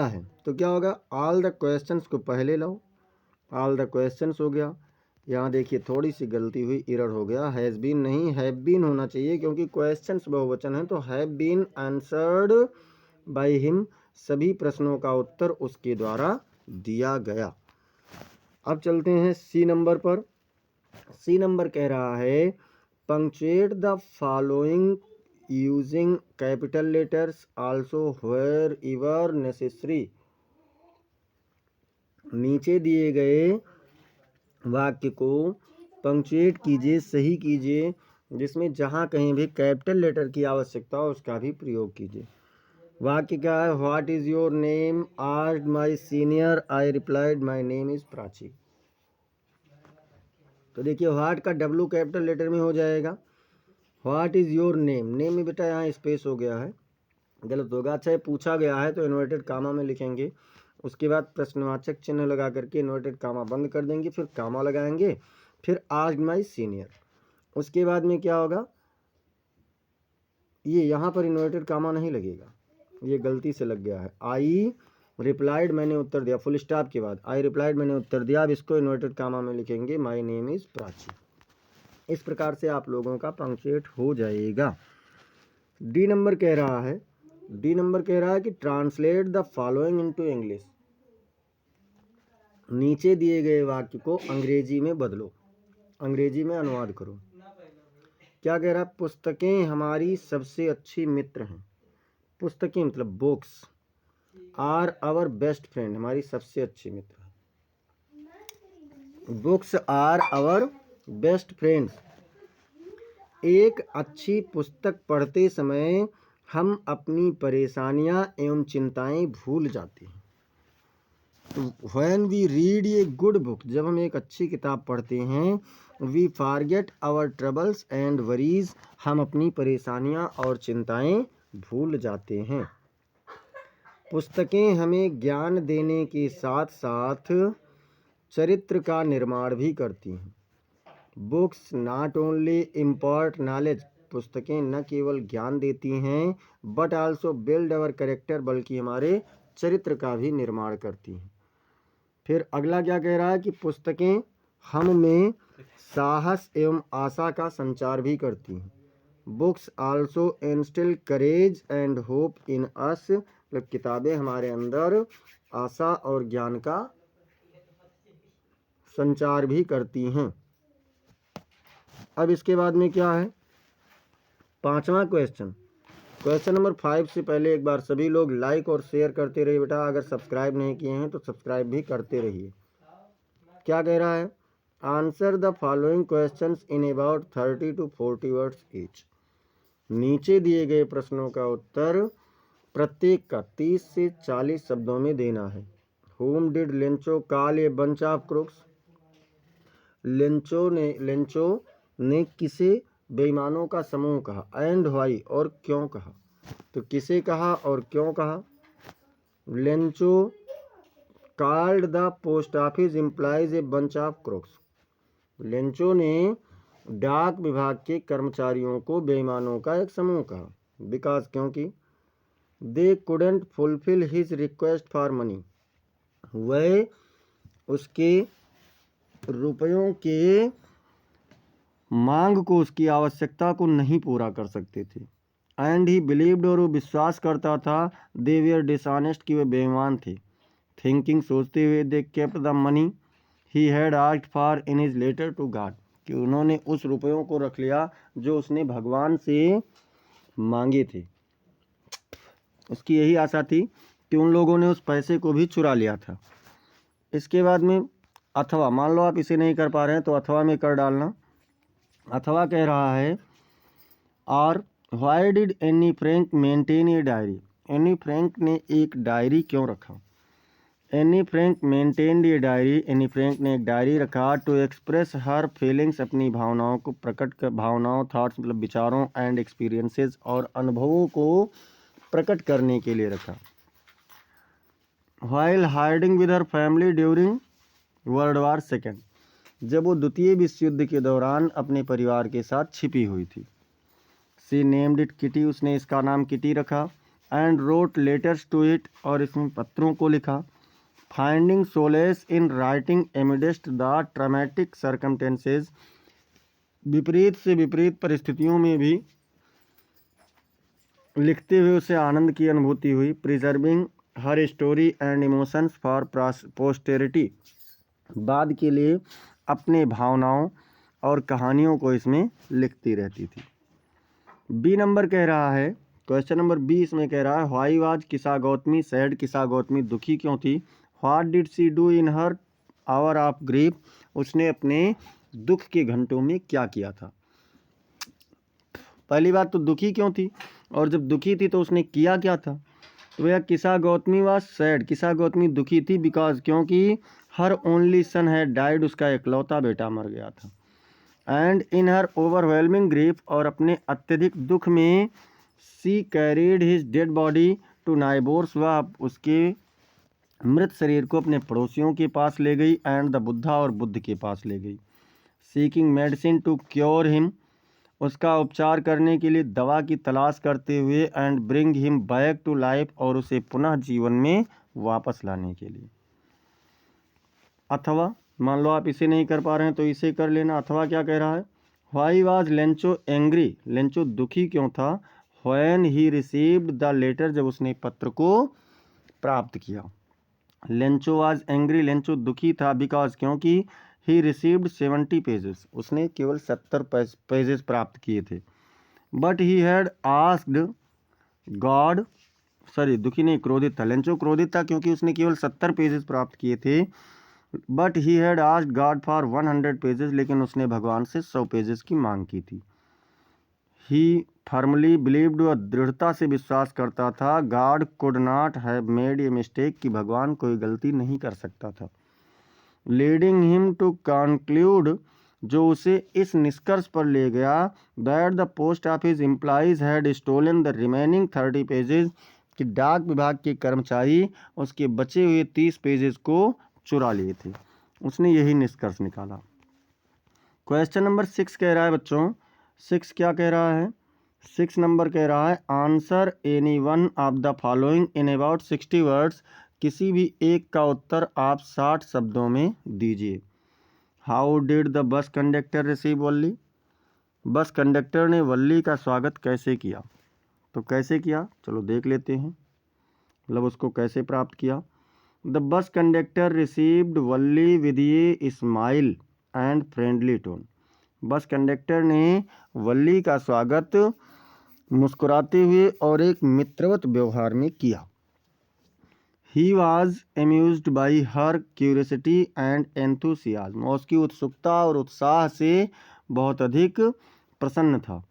है। तो क्या होगा? ऑल द क्वेश्चंस को पहले लो, ऑल द क्वेश्चंस हो गया। यहाँ देखिए थोड़ी सी गलती हुई, एरर हो गया, हैज़ बीन नहीं हैव बीन होना चाहिए, क्योंकि क्वेश्चंस बहुवचन है। तो have been answered by him, सभी प्रश्नों का उत्तर उसके द्वारा दिया गया। अब चलते हैं सी नंबर पर। सी नंबर कह रहा है punctuate the following using capital letters also wherever necessary. नीचे दिए गए वाक्य को पंक्चुएट कीजिए, सही कीजिए, जिसमें जहाँ कहीं भी कैपिटल लेटर की आवश्यकता हो उसका भी प्रयोग कीजिए। वाक्य क्या है? What is your name, asked my senior, I replied my name is Prachi. तो देखिए व्हाट का डब्ल्यू कैपिटल लेटर में हो जाएगा। What is your name, name में बेटा यहाँ स्पेस हो गया है, गलत होगा। अच्छा पूछा गया है तो इन्वर्टेड कामा में लिखेंगे, उसके बाद प्रश्नवाचक चिन्ह लगा करके इन्वर्टेड कामा बंद कर देंगे, फिर कामा लगाएंगे, फिर आस्क्ड माय सीनियर। उसके बाद में क्या होगा? ये यहाँ पर इन्वर्टेड कामा नहीं लगेगा, ये गलती से लग गया है। आई रिप्लाइड, मैंने उत्तर दिया, फुल स्टॉप के बाद आई रिप्लाइड, मैंने उत्तर दिया। अब इसको इन्वर्टेड कामा में लिखेंगे, माय नेम इज़ प्राची। इस प्रकार से आप लोगों का पंक्चुएट हो जाएगा। डी नंबर कह रहा है डी नंबर कह रहा है कि translate the following into English, नीचे दिए गए वाक्य को अंग्रेजी में बदलो, अंग्रेजी में अनुवाद करो। क्या कह रहा है? पुस्तकें हमारी सबसे अच्छी मित्र हैं। पुस्तकें मतलब books are our best friend, हमारी सबसे अच्छी मित्र है। Books are our best friends. एक अच्छी पुस्तक पढ़ते समय हम अपनी परेशानियां एवं चिंताएं भूल जाते हैं। When we read a good book, जब हम एक अच्छी किताब पढ़ते हैं, we forget our troubles and worries, हम अपनी परेशानियां और चिंताएं भूल जाते हैं। पुस्तकें हमें ज्ञान देने के साथ साथ चरित्र का निर्माण भी करती हैं। Books not only impart knowledge, पुस्तकें न केवल ज्ञान देती हैं but also build our character, बल्कि हमारे चरित्र का भी निर्माण करती हैं। फिर अगला क्या कह रहा है कि पुस्तकें हम में साहस एवं आशा का संचार भी करती हैं। Books also instil courage and hope in us, मतलब किताबें हमारे अंदर आशा और ज्ञान का संचार भी करती हैं। अब इसके बाद में क्या है? 5वां क्वेश्चन, क्वेश्चन नंबर 5 से पहले एक बार सभी लोग लाइक और शेयर करते रहिए बेटा। अगर सब्सक्राइब नहीं किए हैं तो सब्सक्राइब भी करते रहिए। क्या कह रहा है? Answer the following questions in about 30 to 40 words each, नीचे दिए गए प्रश्नों का उत्तर प्रत्येक का 30 से 40 शब्दों में देना है। Whom did Lencho call a bunch of crooks? Lencho ने किसे बेईमानों का समूह कहा? एंड व्हाई, और क्यों कहा? तो किसे कहा और क्यों कहा? Lencho called the post office employees a bunch of crooks, Lencho ने डाक विभाग के कर्मचारियों को बेईमानों का एक समूह कहा। बिकॉज, क्योंकि they couldn't fulfil his request for money, वह उसके रुपयों के मांग को, उसकी आवश्यकता को नहीं पूरा कर सकते थे। एंड ही बिलीव्ड, और वो विश्वास करता था, दे वर डिसऑनेस्ट, कि वे बेईमान थे। थिंकिंग, सोचते हुए, they kept the money he had asked for in his letter to God, कि उन्होंने उस रुपयों को रख लिया जो उसने भगवान से मांगे थे। उसकी यही आशा थी कि उन लोगों ने उस पैसे को भी चुरा लिया था। इसके बाद में अथवा, मान लो आप इसे नहीं कर पा रहे हैं तो अथवा में कर डालना। अथवा कह रहा है, और why did Anne Frank maintain a diary, Anne Frank ने एक डायरी क्यों रखा? Anne Frank maintained a diary, Anne Frank ने एक डायरी रखा टू एक्सप्रेस हर फीलिंग्स, अपनी भावनाओं को प्रकट कर, भावनाओं, थॉट्स मतलब विचारों, एंड एक्सपीरियंसेस, और अनुभवों को प्रकट करने के लिए रखा। While hiding with her family during world war second, जब वो द्वितीय विश्व युद्ध के दौरान अपने परिवार के साथ छिपी हुई थी। सी नेम्ड इट किटी, उसने इसका नाम किटी रखा। And wrote letters to it, और इसमें पत्रों को लिखा। Finding solace in writing amidst the traumatic circumstances, विपरीत से विपरीत परिस्थितियों में भी लिखते हुए उसे आनंद की अनुभूति हुई। Preserving her story and emotions for posterity, बाद के लिए अपने भावनाओं और कहानियों को इसमें लिखती रहती थी। बी नंबर कह रहा है, क्वेश्चन नंबर 20 में कह रहा है, व्हाई वाज किसा गौतमी सैड, किसा गौतमी दुखी क्यों थी? What did she do in her hour of grief, उसने अपने दुख के घंटों में क्या किया था? पहली बात तो दुखी क्यों थी, और जब दुखी थी तो उसने किया क्या था? तो भैया किसा गौतमी वाज सैड, किसा गौतमी दुखी थी, बिकॉज, क्योंकि her only son had died, उसका एकलौता बेटा मर गया था। And in her overwhelming grief, और अपने अत्यधिक दुख में, she carried his dead body to neighbours, वह उसके मृत शरीर को अपने पड़ोसियों के पास ले गई। एंड द बुद्धा, और बुद्ध के पास ले गई। Seeking medicine to cure him, उसका उपचार करने के लिए दवा की तलाश करते हुए। And bring him back to life, और उसे पुनः जीवन में वापस लाने के लिए। अथवा, मान लो आप इसे नहीं कर पा रहे हैं तो इसे कर लेना। अथवा क्या कह रहा है? Why was Lencho angry, Lencho दुखी क्यों था? When he received the letter, जब उसने पत्र को प्राप्त किया। लेंचो वाज एंग्री, लेंचो दुखी था, बिकॉज क्योंकि ही रिसीव्ड 70 पेजेस, उसने केवल 70 पेजेस प्राप्त किए थे। But he had asked God, sorry दुखी नहीं, क्रोधित था, लेंचो क्रोधित था क्योंकि उसने केवल 70 पेजेस प्राप्त किए थे। But he had asked God for 100 pages, लेकिन उसने भगवान से 100 पेजेस की मांग की थी। ही फर्मली बिलीव्ड, वह दृढ़ता से विश्वास करता था, God could not have made a mistake, कि भगवान कोई गलती नहीं कर सकता था। लीडिंग हिम टू कंक्लूड, जो उसे इस निष्कर्ष पर ले गया, that the post office employees had stolen the remaining 30 pages, कि डाक विभाग के कर्मचारी उसके बचे हुए 30 पेजेस को चुरा लिए थे। उसने यही निष्कर्ष निकाला। क्वेश्चन नंबर 6 कह रहा है बच्चों, 6 क्या कह रहा है, 6 नंबर कह रहा है answer any one of the following in about 60 words, किसी भी एक का उत्तर आप 60 शब्दों में दीजिए। How did the bus conductor receive Valli, bus conductor ने वल्ली का स्वागत कैसे किया, तो कैसे किया चलो देख लेते हैं, मतलब उसको कैसे प्राप्त किया। The bus conductor received Valli with a smile and friendly tone, bus conductor ने वल्ली का स्वागत मुस्कुराते हुए और एक मित्रवत व्यवहार में किया। He was amused by her curiosity and enthusiasm, उसकी उत्सुकता और उत्साह से बहुत अधिक प्रसन्न था।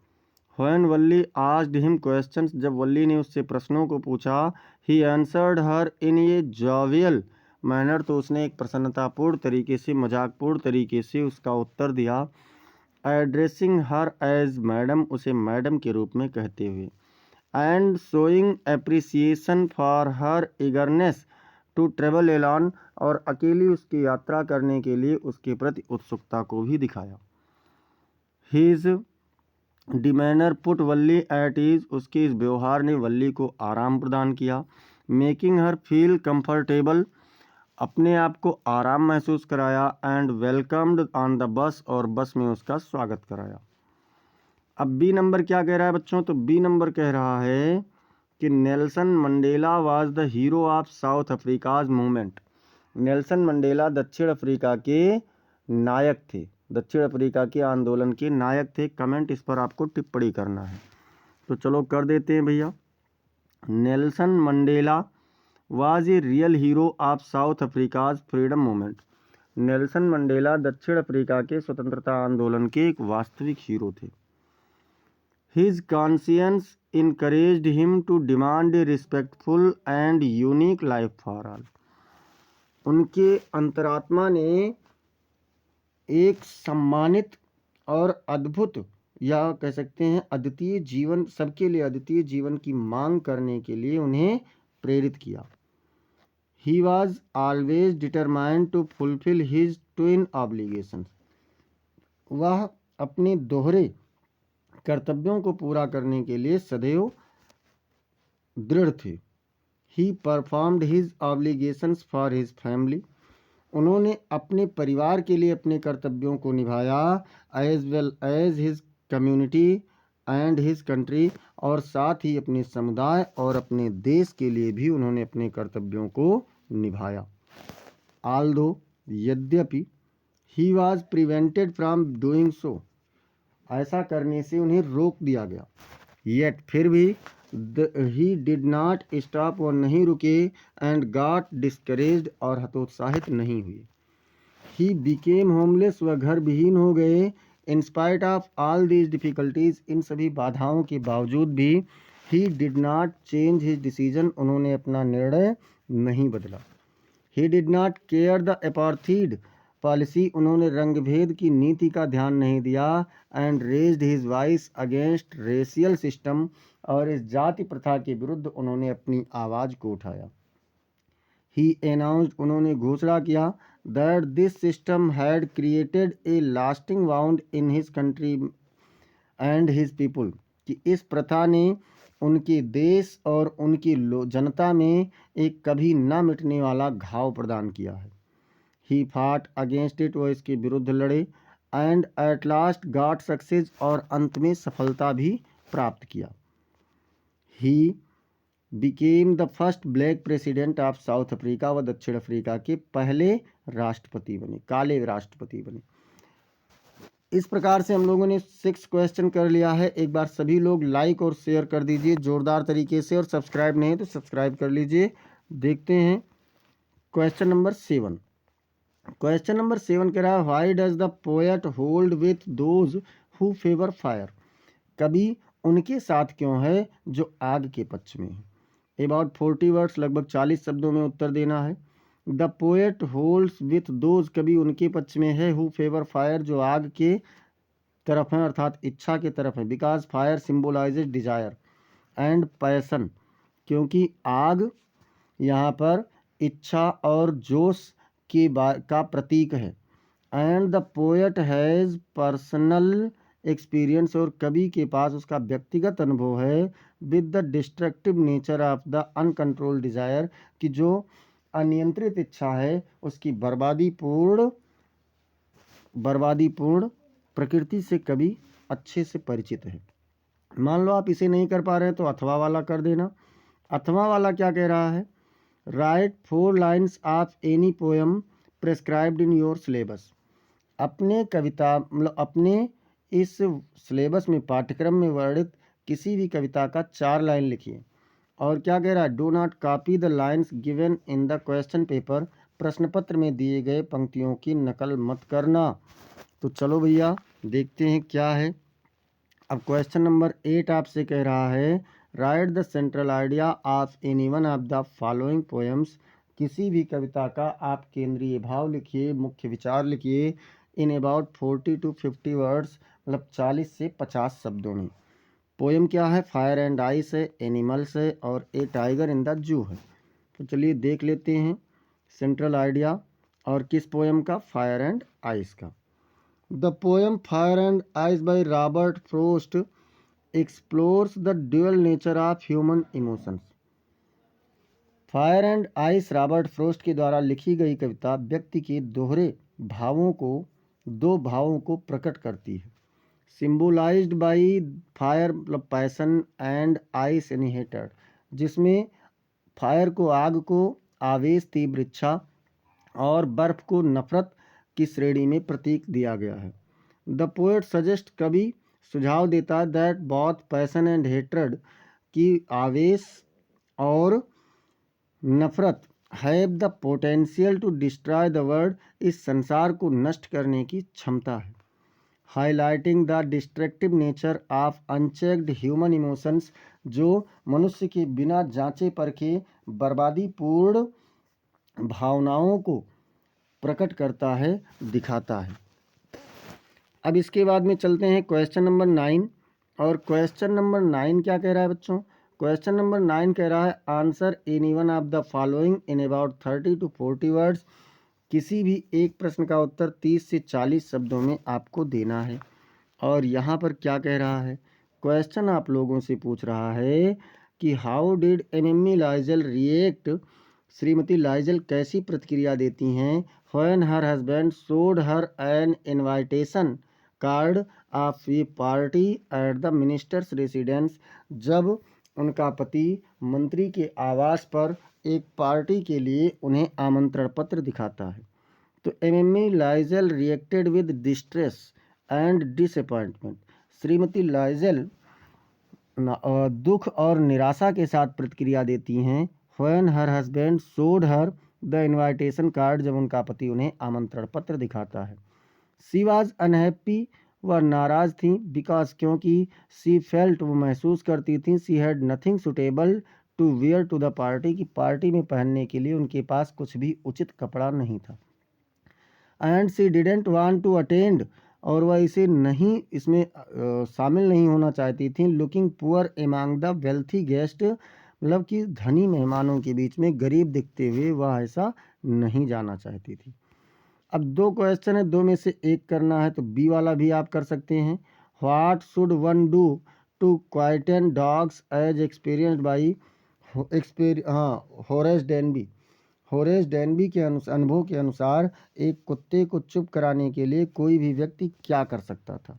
When Valli asked him questions, जब वल्ली ने उससे प्रश्नों को पूछा, he answered her in a jovial manner, तो उसने एक प्रसन्नतापूर्ण तरीके से, मजाकपूर्ण तरीके से उसका उत्तर दिया। एड्रेसिंग हर एज मैडम, उसे मैडम के रूप में कहते हुए। And showing appreciation for her eagerness to travel alone, और अकेली उसकी यात्रा करने के लिए उसके प्रति उत्सुकता को भी दिखाया। His demeanour put Valli at ease, उसके इस व्यवहार ने वल्ली को आराम प्रदान किया। मेकिंग हर फील कंफर्टेबल, अपने आप को आराम महसूस कराया। And welcomed on the bus, और बस में उसका स्वागत कराया। अब बी नंबर क्या कह रहा है बच्चों, तो बी नंबर कह रहा है कि Nelson Mandela was the hero of South Africa's movement, Nelson Mandela दक्षिण अफ्रीका के नायक थे, दक्षिण अफ्रीका के आंदोलन के नायक थे। कमेंट इस पर आपको टिप्पणी करना है, तो चलो कर देते हैं भैया। Nelson Mandela was a real hero of South Africa's freedom movement, Nelson Mandela दक्षिण अफ्रीका के स्वतंत्रता आंदोलन के एक वास्तविक हीरो थे। His conscience encouraged him to demand a respectful and unique life for all, उनके अंतरात्मा ने एक सम्मानित और अद्भुत, या कह सकते हैं अद्वितीय जीवन, सबके लिए अद्वितीय जीवन की मांग करने के लिए उन्हें प्रेरित किया। He was always determined to fulfil his twin obligations, वह अपने दोहरे कर्तव्यों को पूरा करने के लिए सदैव दृढ़ थे। He performed his obligations for his family, उन्होंने अपने परिवार के लिए अपने कर्तव्यों को निभाया। As well as his community and his country, और साथ ही अपने समुदाय और अपने देश के लिए भी उन्होंने अपने कर्तव्यों को निभाया। ऑल्दो, यद्यपि, he was prevented from doing so, ऐसा करने से उन्हें रोक दिया गया। येट, फिर भी, ही डिड नॉट स्टॉप, और नहीं रुके। एंड गॉट डिस्करेज्ड, और हतोत्साहित नहीं हुए। ही बिकेम होमलेस, वह घर विहीन हो गए। In spite of all these difficulties, इन सभी बाधाओं के बावजूद भी, he did not change his decision, उन्होंने अपना निर्णय नहीं बदला। He did not care the apartheid policy, उन्होंने रंगभेद की नीति का ध्यान नहीं दिया। And raised his voice against racial system, और इस जाति प्रथा के विरुद्ध उन्होंने अपनी आवाज़ को उठाया। ही अनाउंस्ड, उन्होंने घोषणा किया, that this system had created a lasting wound in his country and his people, कि इस प्रथा ने उनके देश और उनकी जनता में एक कभी न मिटने वाला घाव प्रदान किया है। ही फाट अगेंस्ट इट, वो इसके विरुद्ध लड़े। And at last got success, और अंत में सफलता भी प्राप्त किया। He became the first black president of south Africa, व दक्षिण अफ्रीका के पहले राष्ट्रपति बने, काले राष्ट्रपति बने। इस प्रकार से हम लोगों ने 6 क्वेश्चन कर लिया है। एक बार सभी लोग लाइक और शेयर कर दीजिए जोरदार तरीके से, और सब्सक्राइब नहीं तो सब्सक्राइब कर लीजिए। देखते हैं क्वेश्चन नंबर 7। क्वेश्चन नंबर 7 कह रहा है why does the poet hold with those who favour fire, कवि उनके साथ क्यों है जो आग के पक्ष में है। अबाउट 40 वर्ड्स, लगभग 40 शब्दों में उत्तर देना है। The poet holds with those, कवि उनके पक्ष में है, हु फेवर फायर, जो आग के तरफ है अर्थात इच्छा के तरफ है। Because fire symbolises desire and passion, क्योंकि आग यहाँ पर इच्छा और जोश का प्रतीक है। And the poet has personal experience, और कवि के पास उसका व्यक्तिगत अनुभव है with the destructive nature of the uncontrolled desire, कि जो अनियंत्रित इच्छा है उसकी बर्बादीपूर्ण प्रकृति से कवि अच्छे से परिचित है। मान लो आप इसे नहीं कर पा रहे हैं तो अथवा वाला कर देना। अथवा वाला क्या कह रहा है, right 4 lines of any poem prescribed in your syllabus, अपने कविता मतलब अपने इस सिलेबस में, पाठ्यक्रम में वर्णित किसी भी कविता का 4 लाइन लिखिए। और क्या कह रहा है, do not copy the lines given in the question paper, प्रश्न पत्र में दिए गए पंक्तियों की नकल मत करना। तो चलो भैया देखते हैं क्या है। अब क्वेश्चन नंबर 8 आपसे कह रहा है right the central idea of any one of the following poems, किसी भी कविता का आप केंद्रीय भाव लिखिए, मुख्य विचार लिखिए इन अबाउट 40 to 50 वर्ड्स, मतलब 40 से 50 शब्दों में। पोएम क्या है, फायर एंड आइस है, एनिमल्स है, और ए टाइगर इन द जू है। तो चलिए देख लेते हैं सेंट्रल आइडिया और किस पोएम का, फायर एंड आइस का। The poem fire and ice by Robert frost explores the dual nature of human emotions. Fire and ice Robert frost के द्वारा लिखी गई कविता व्यक्ति के दो भावों को प्रकट करती है। सिम्बोलाइज्ड बाई फायर मतलब passion and ice any hated, जिसमें फायर को आग को आवेश तीव्र इच्छा और बर्फ को नफरत की श्रेणी में प्रतीक दिया गया है। द पोएट सजेस्ट, कवि सुझाव देता है that both passion and hatred, की आवेश और नफरत have the potential to destroy the world, इस संसार को नष्ट करने की क्षमता है। Highlighting the destructive nature of unchecked human emotions, जो मनुष्य के बिना जांचे परखे बर्बादीपूर्ण भावनाओं को प्रकट करता है, दिखाता है। अब इसके बाद में चलते हैं क्वेश्चन नंबर 9। और क्वेश्चन नंबर 9 क्या कह रहा है बच्चों, क्वेश्चन नंबर 9 कह रहा है answer any one of the following in about 30 to 40 words, किसी भी एक प्रश्न का उत्तर 30 से 40 शब्दों में आपको देना है। और यहाँ पर क्या कह रहा है, क्वेश्चन आप लोगों से पूछ रहा है कि how did Mme Loisel react, श्रीमती लाइजल कैसी प्रतिक्रिया देती हैं, when her husband showed her an invitation card of a party at the minister's residence, जब उनका पति मंत्री के आवास पर एक पार्टी के लिए उन्हें आमंत्रण पत्र दिखाता है। तो Mme Loisel reacted with distress and disappointment, श्रीमती लाइजल दुख और निराशा के साथ प्रतिक्रिया देती हैं। When her husband showed her the invitation card, जब उनका पति उन्हें आमंत्रण पत्र दिखाता है। सी वॉज अनहैप्पी, वह नाराज थी, बिकॉज क्योंकि सी फेल्ट, वो महसूस करती थी, she had nothing suitable to wear to the party, की पार्टी में पहनने के लिए उनके पास कुछ भी उचित कपड़ा नहीं था। And she didn't want to attend, और वह इसमें शामिल नहीं होना चाहती थी। Looking poor among the wealthy guest, मतलब कि धनी मेहमानों के बीच में गरीब दिखते हुए वह ऐसा नहीं जाना चाहती थी। अब 2 क्वेश्चन है, 2 में से एक करना है, तो बी वाला भी आप कर सकते हैं। What should one do to quieten dogs as experienced by Horace Danby के अनुभव के अनुसार एक कुत्ते को चुप कराने के लिए कोई भी व्यक्ति क्या कर सकता था।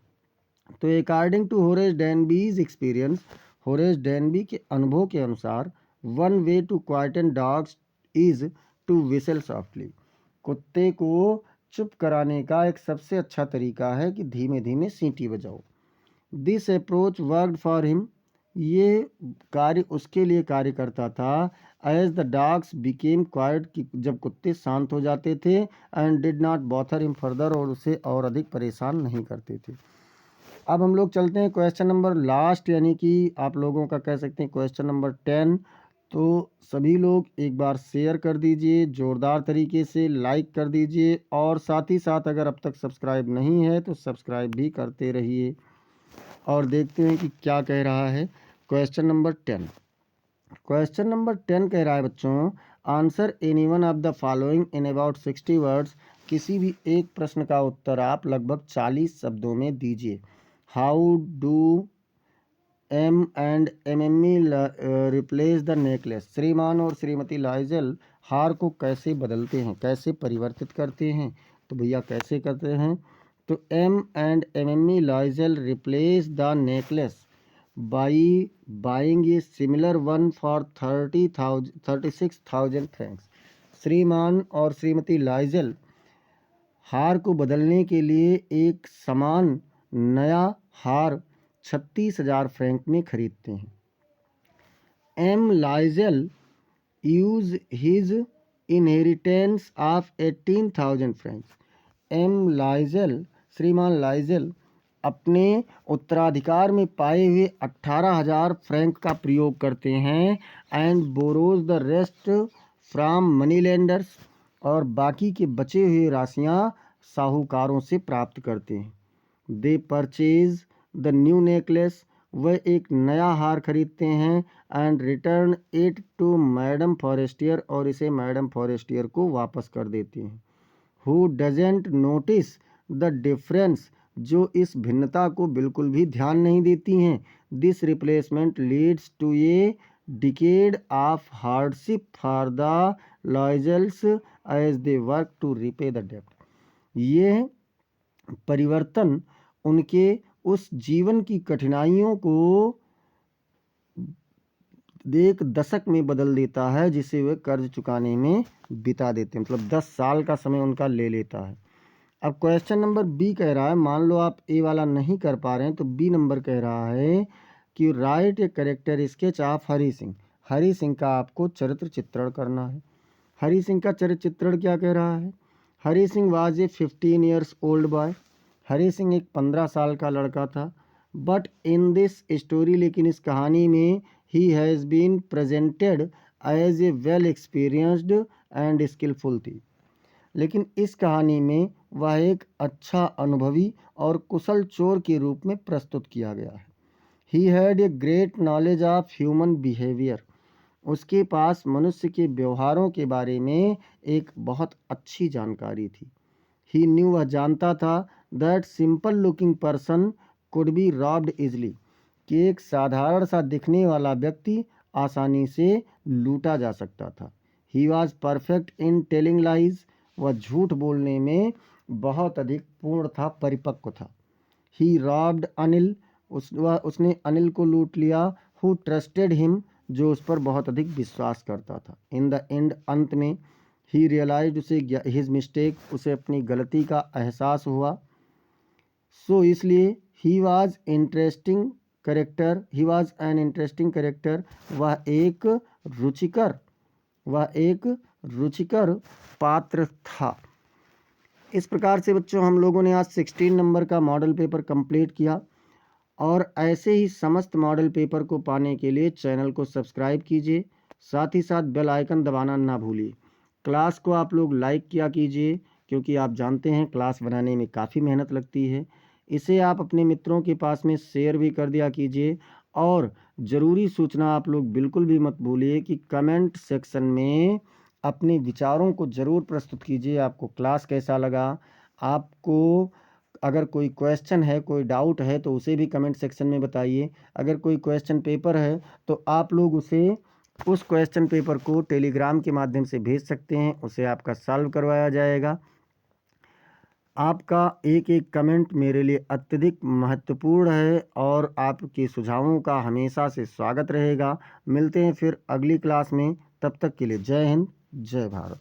तो according to Horace Danby's experience, Horace Danby के अनुभव के अनुसार one way to quieten dogs is to whistle softly. कुत्ते को चुप कराने का एक सबसे अच्छा तरीका है कि धीमे धीमे सीटी बजाओ। This approach worked for him. ये कार्य उसके लिए कार्य करता था। As the dogs became quiet, जब कुत्ते शांत हो जाते थे, and did not bother him further, और उसे और अधिक परेशान नहीं करते थे। अब हम लोग चलते हैं क्वेश्चन नंबर लास्ट, यानी कि आप लोगों का कह सकते हैं क्वेश्चन नंबर 10। तो सभी लोग एक बार शेयर कर दीजिए, जोरदार तरीके से लाइक कर दीजिए, और साथ ही साथ अगर अब तक सब्सक्राइब नहीं है तो सब्सक्राइब भी करते रहिए। और देखते हैं कि क्या कह रहा है क्वेश्चन नंबर 10। क्वेश्चन नंबर 10 कह रहा है बच्चों, answer any one of the following in about 60 words. किसी भी एक प्रश्न का उत्तर आप लगभग 40 शब्दों में दीजिए। How do M and Mme replace the necklace. श्रीमान और श्रीमती लाइजल हार को कैसे बदलते हैं, कैसे परिवर्तित करते हैं? तो भैया कैसे करते हैं? तो M and Mme Loisel replace the necklace by buying a similar one for 36,000 francs. श्रीमान और श्रीमती लाइजल हार को बदलने के लिए एक समान नया हार 36,000 फ्रैंक में खरीदते हैं। M Loisel use his inheritance of 18,000 francs. M Loisel, श्रीमान लाइजल अपने उत्तराधिकार में पाए हुए 18,000 फ्रैंक का प्रयोग करते हैं। And borrows the rest from money lenders, और बाकी के बचे हुए राशियां साहूकारों से प्राप्त करते हैं। They purchase the new necklace, वह एक नया हार खरीदते हैं। And return it to madam Forestier, और इसे मैडम फॉरेस्टियर को वापस कर देते हैं। Who doesn't notice the difference, जो इस भिन्नता को बिल्कुल भी ध्यान नहीं देती हैं। This replacement leads to a decade of hardship for the Loisels as they work to repay the डेब्ट। ये परिवर्तन उनके उस जीवन की कठिनाइयों को एक दशक में बदल देता है, जिसे वे कर्ज चुकाने में बिता देते हैं। मतलब 10 साल का समय उनका ले लेता है। अब क्वेश्चन नंबर बी कह रहा है, मान लो आप ए वाला नहीं कर पा रहे हैं तो बी नंबर कह रहा है कि write a character sketch of Hari Singh. Hari Singh का आपको चरित्र चित्रण करना है। हरी सिंह का चरित्र चित्रण क्या कह रहा है? Hari Singh was a 15 years old boy. Hari Singh एक 15 साल का लड़का था। बट इन दिस स्टोरी, लेकिन इस कहानी में, he has been presented as a well experienced and skilful थी। लेकिन इस कहानी में वह एक अच्छा अनुभवी और कुशल चोर के रूप में प्रस्तुत किया गया है। He had a great knowledge of human behaviour, उसके पास मनुष्य के व्यवहारों के बारे में एक बहुत अच्छी जानकारी थी। ही न्यू, वह जानता था, that simple looking person could be robbed easily, कि एक साधारण सा दिखने वाला व्यक्ति आसानी से लूटा जा सकता था। He was perfect in telling lies, वह झूठ बोलने में बहुत अधिक पूर्ण था, परिपक्व था। ही रॉब्ड अनिल, उसने अनिल को लूट लिया। हु ट्रस्टेड हिम, जो उस पर बहुत अधिक विश्वास करता था। इन द एंड, अंत में, ही रियलाइज्ड, उसे हिज मिस्टेक, उसे अपनी गलती का एहसास हुआ। सो इसलिए he was interesting character, he was an interesting character, वह एक रुचिकर पात्र था। इस प्रकार से बच्चों हम लोगों ने आज 16 नंबर का मॉडल पेपर कंप्लीट किया। और ऐसे ही समस्त मॉडल पेपर को पाने के लिए चैनल को सब्सक्राइब कीजिए, साथ ही साथ बेल आइकन दबाना ना भूलिए। क्लास को आप लोग लाइक किया कीजिए, क्योंकि आप जानते हैं क्लास बनाने में काफ़ी मेहनत लगती है। इसे आप अपने मित्रों के पास में शेयर भी कर दिया कीजिए। और ज़रूरी सूचना आप लोग बिल्कुल भी मत भूलिए कि कमेंट सेक्शन में अपने विचारों को ज़रूर प्रस्तुत कीजिए। आपको क्लास कैसा लगा, आपको अगर कोई क्वेश्चन है, कोई डाउट है, तो उसे भी कमेंट सेक्शन में बताइए। अगर कोई क्वेश्चन पेपर है तो आप लोग उस क्वेश्चन पेपर को टेलीग्राम के माध्यम से भेज सकते हैं, उसे आपका सॉल्व करवाया जाएगा। आपका एक एक कमेंट मेरे लिए अत्यधिक महत्वपूर्ण है और आपके सुझावों का हमेशा से स्वागत रहेगा। मिलते हैं फिर अगली क्लास में, तब तक के लिए जय हिंद, जय भारत।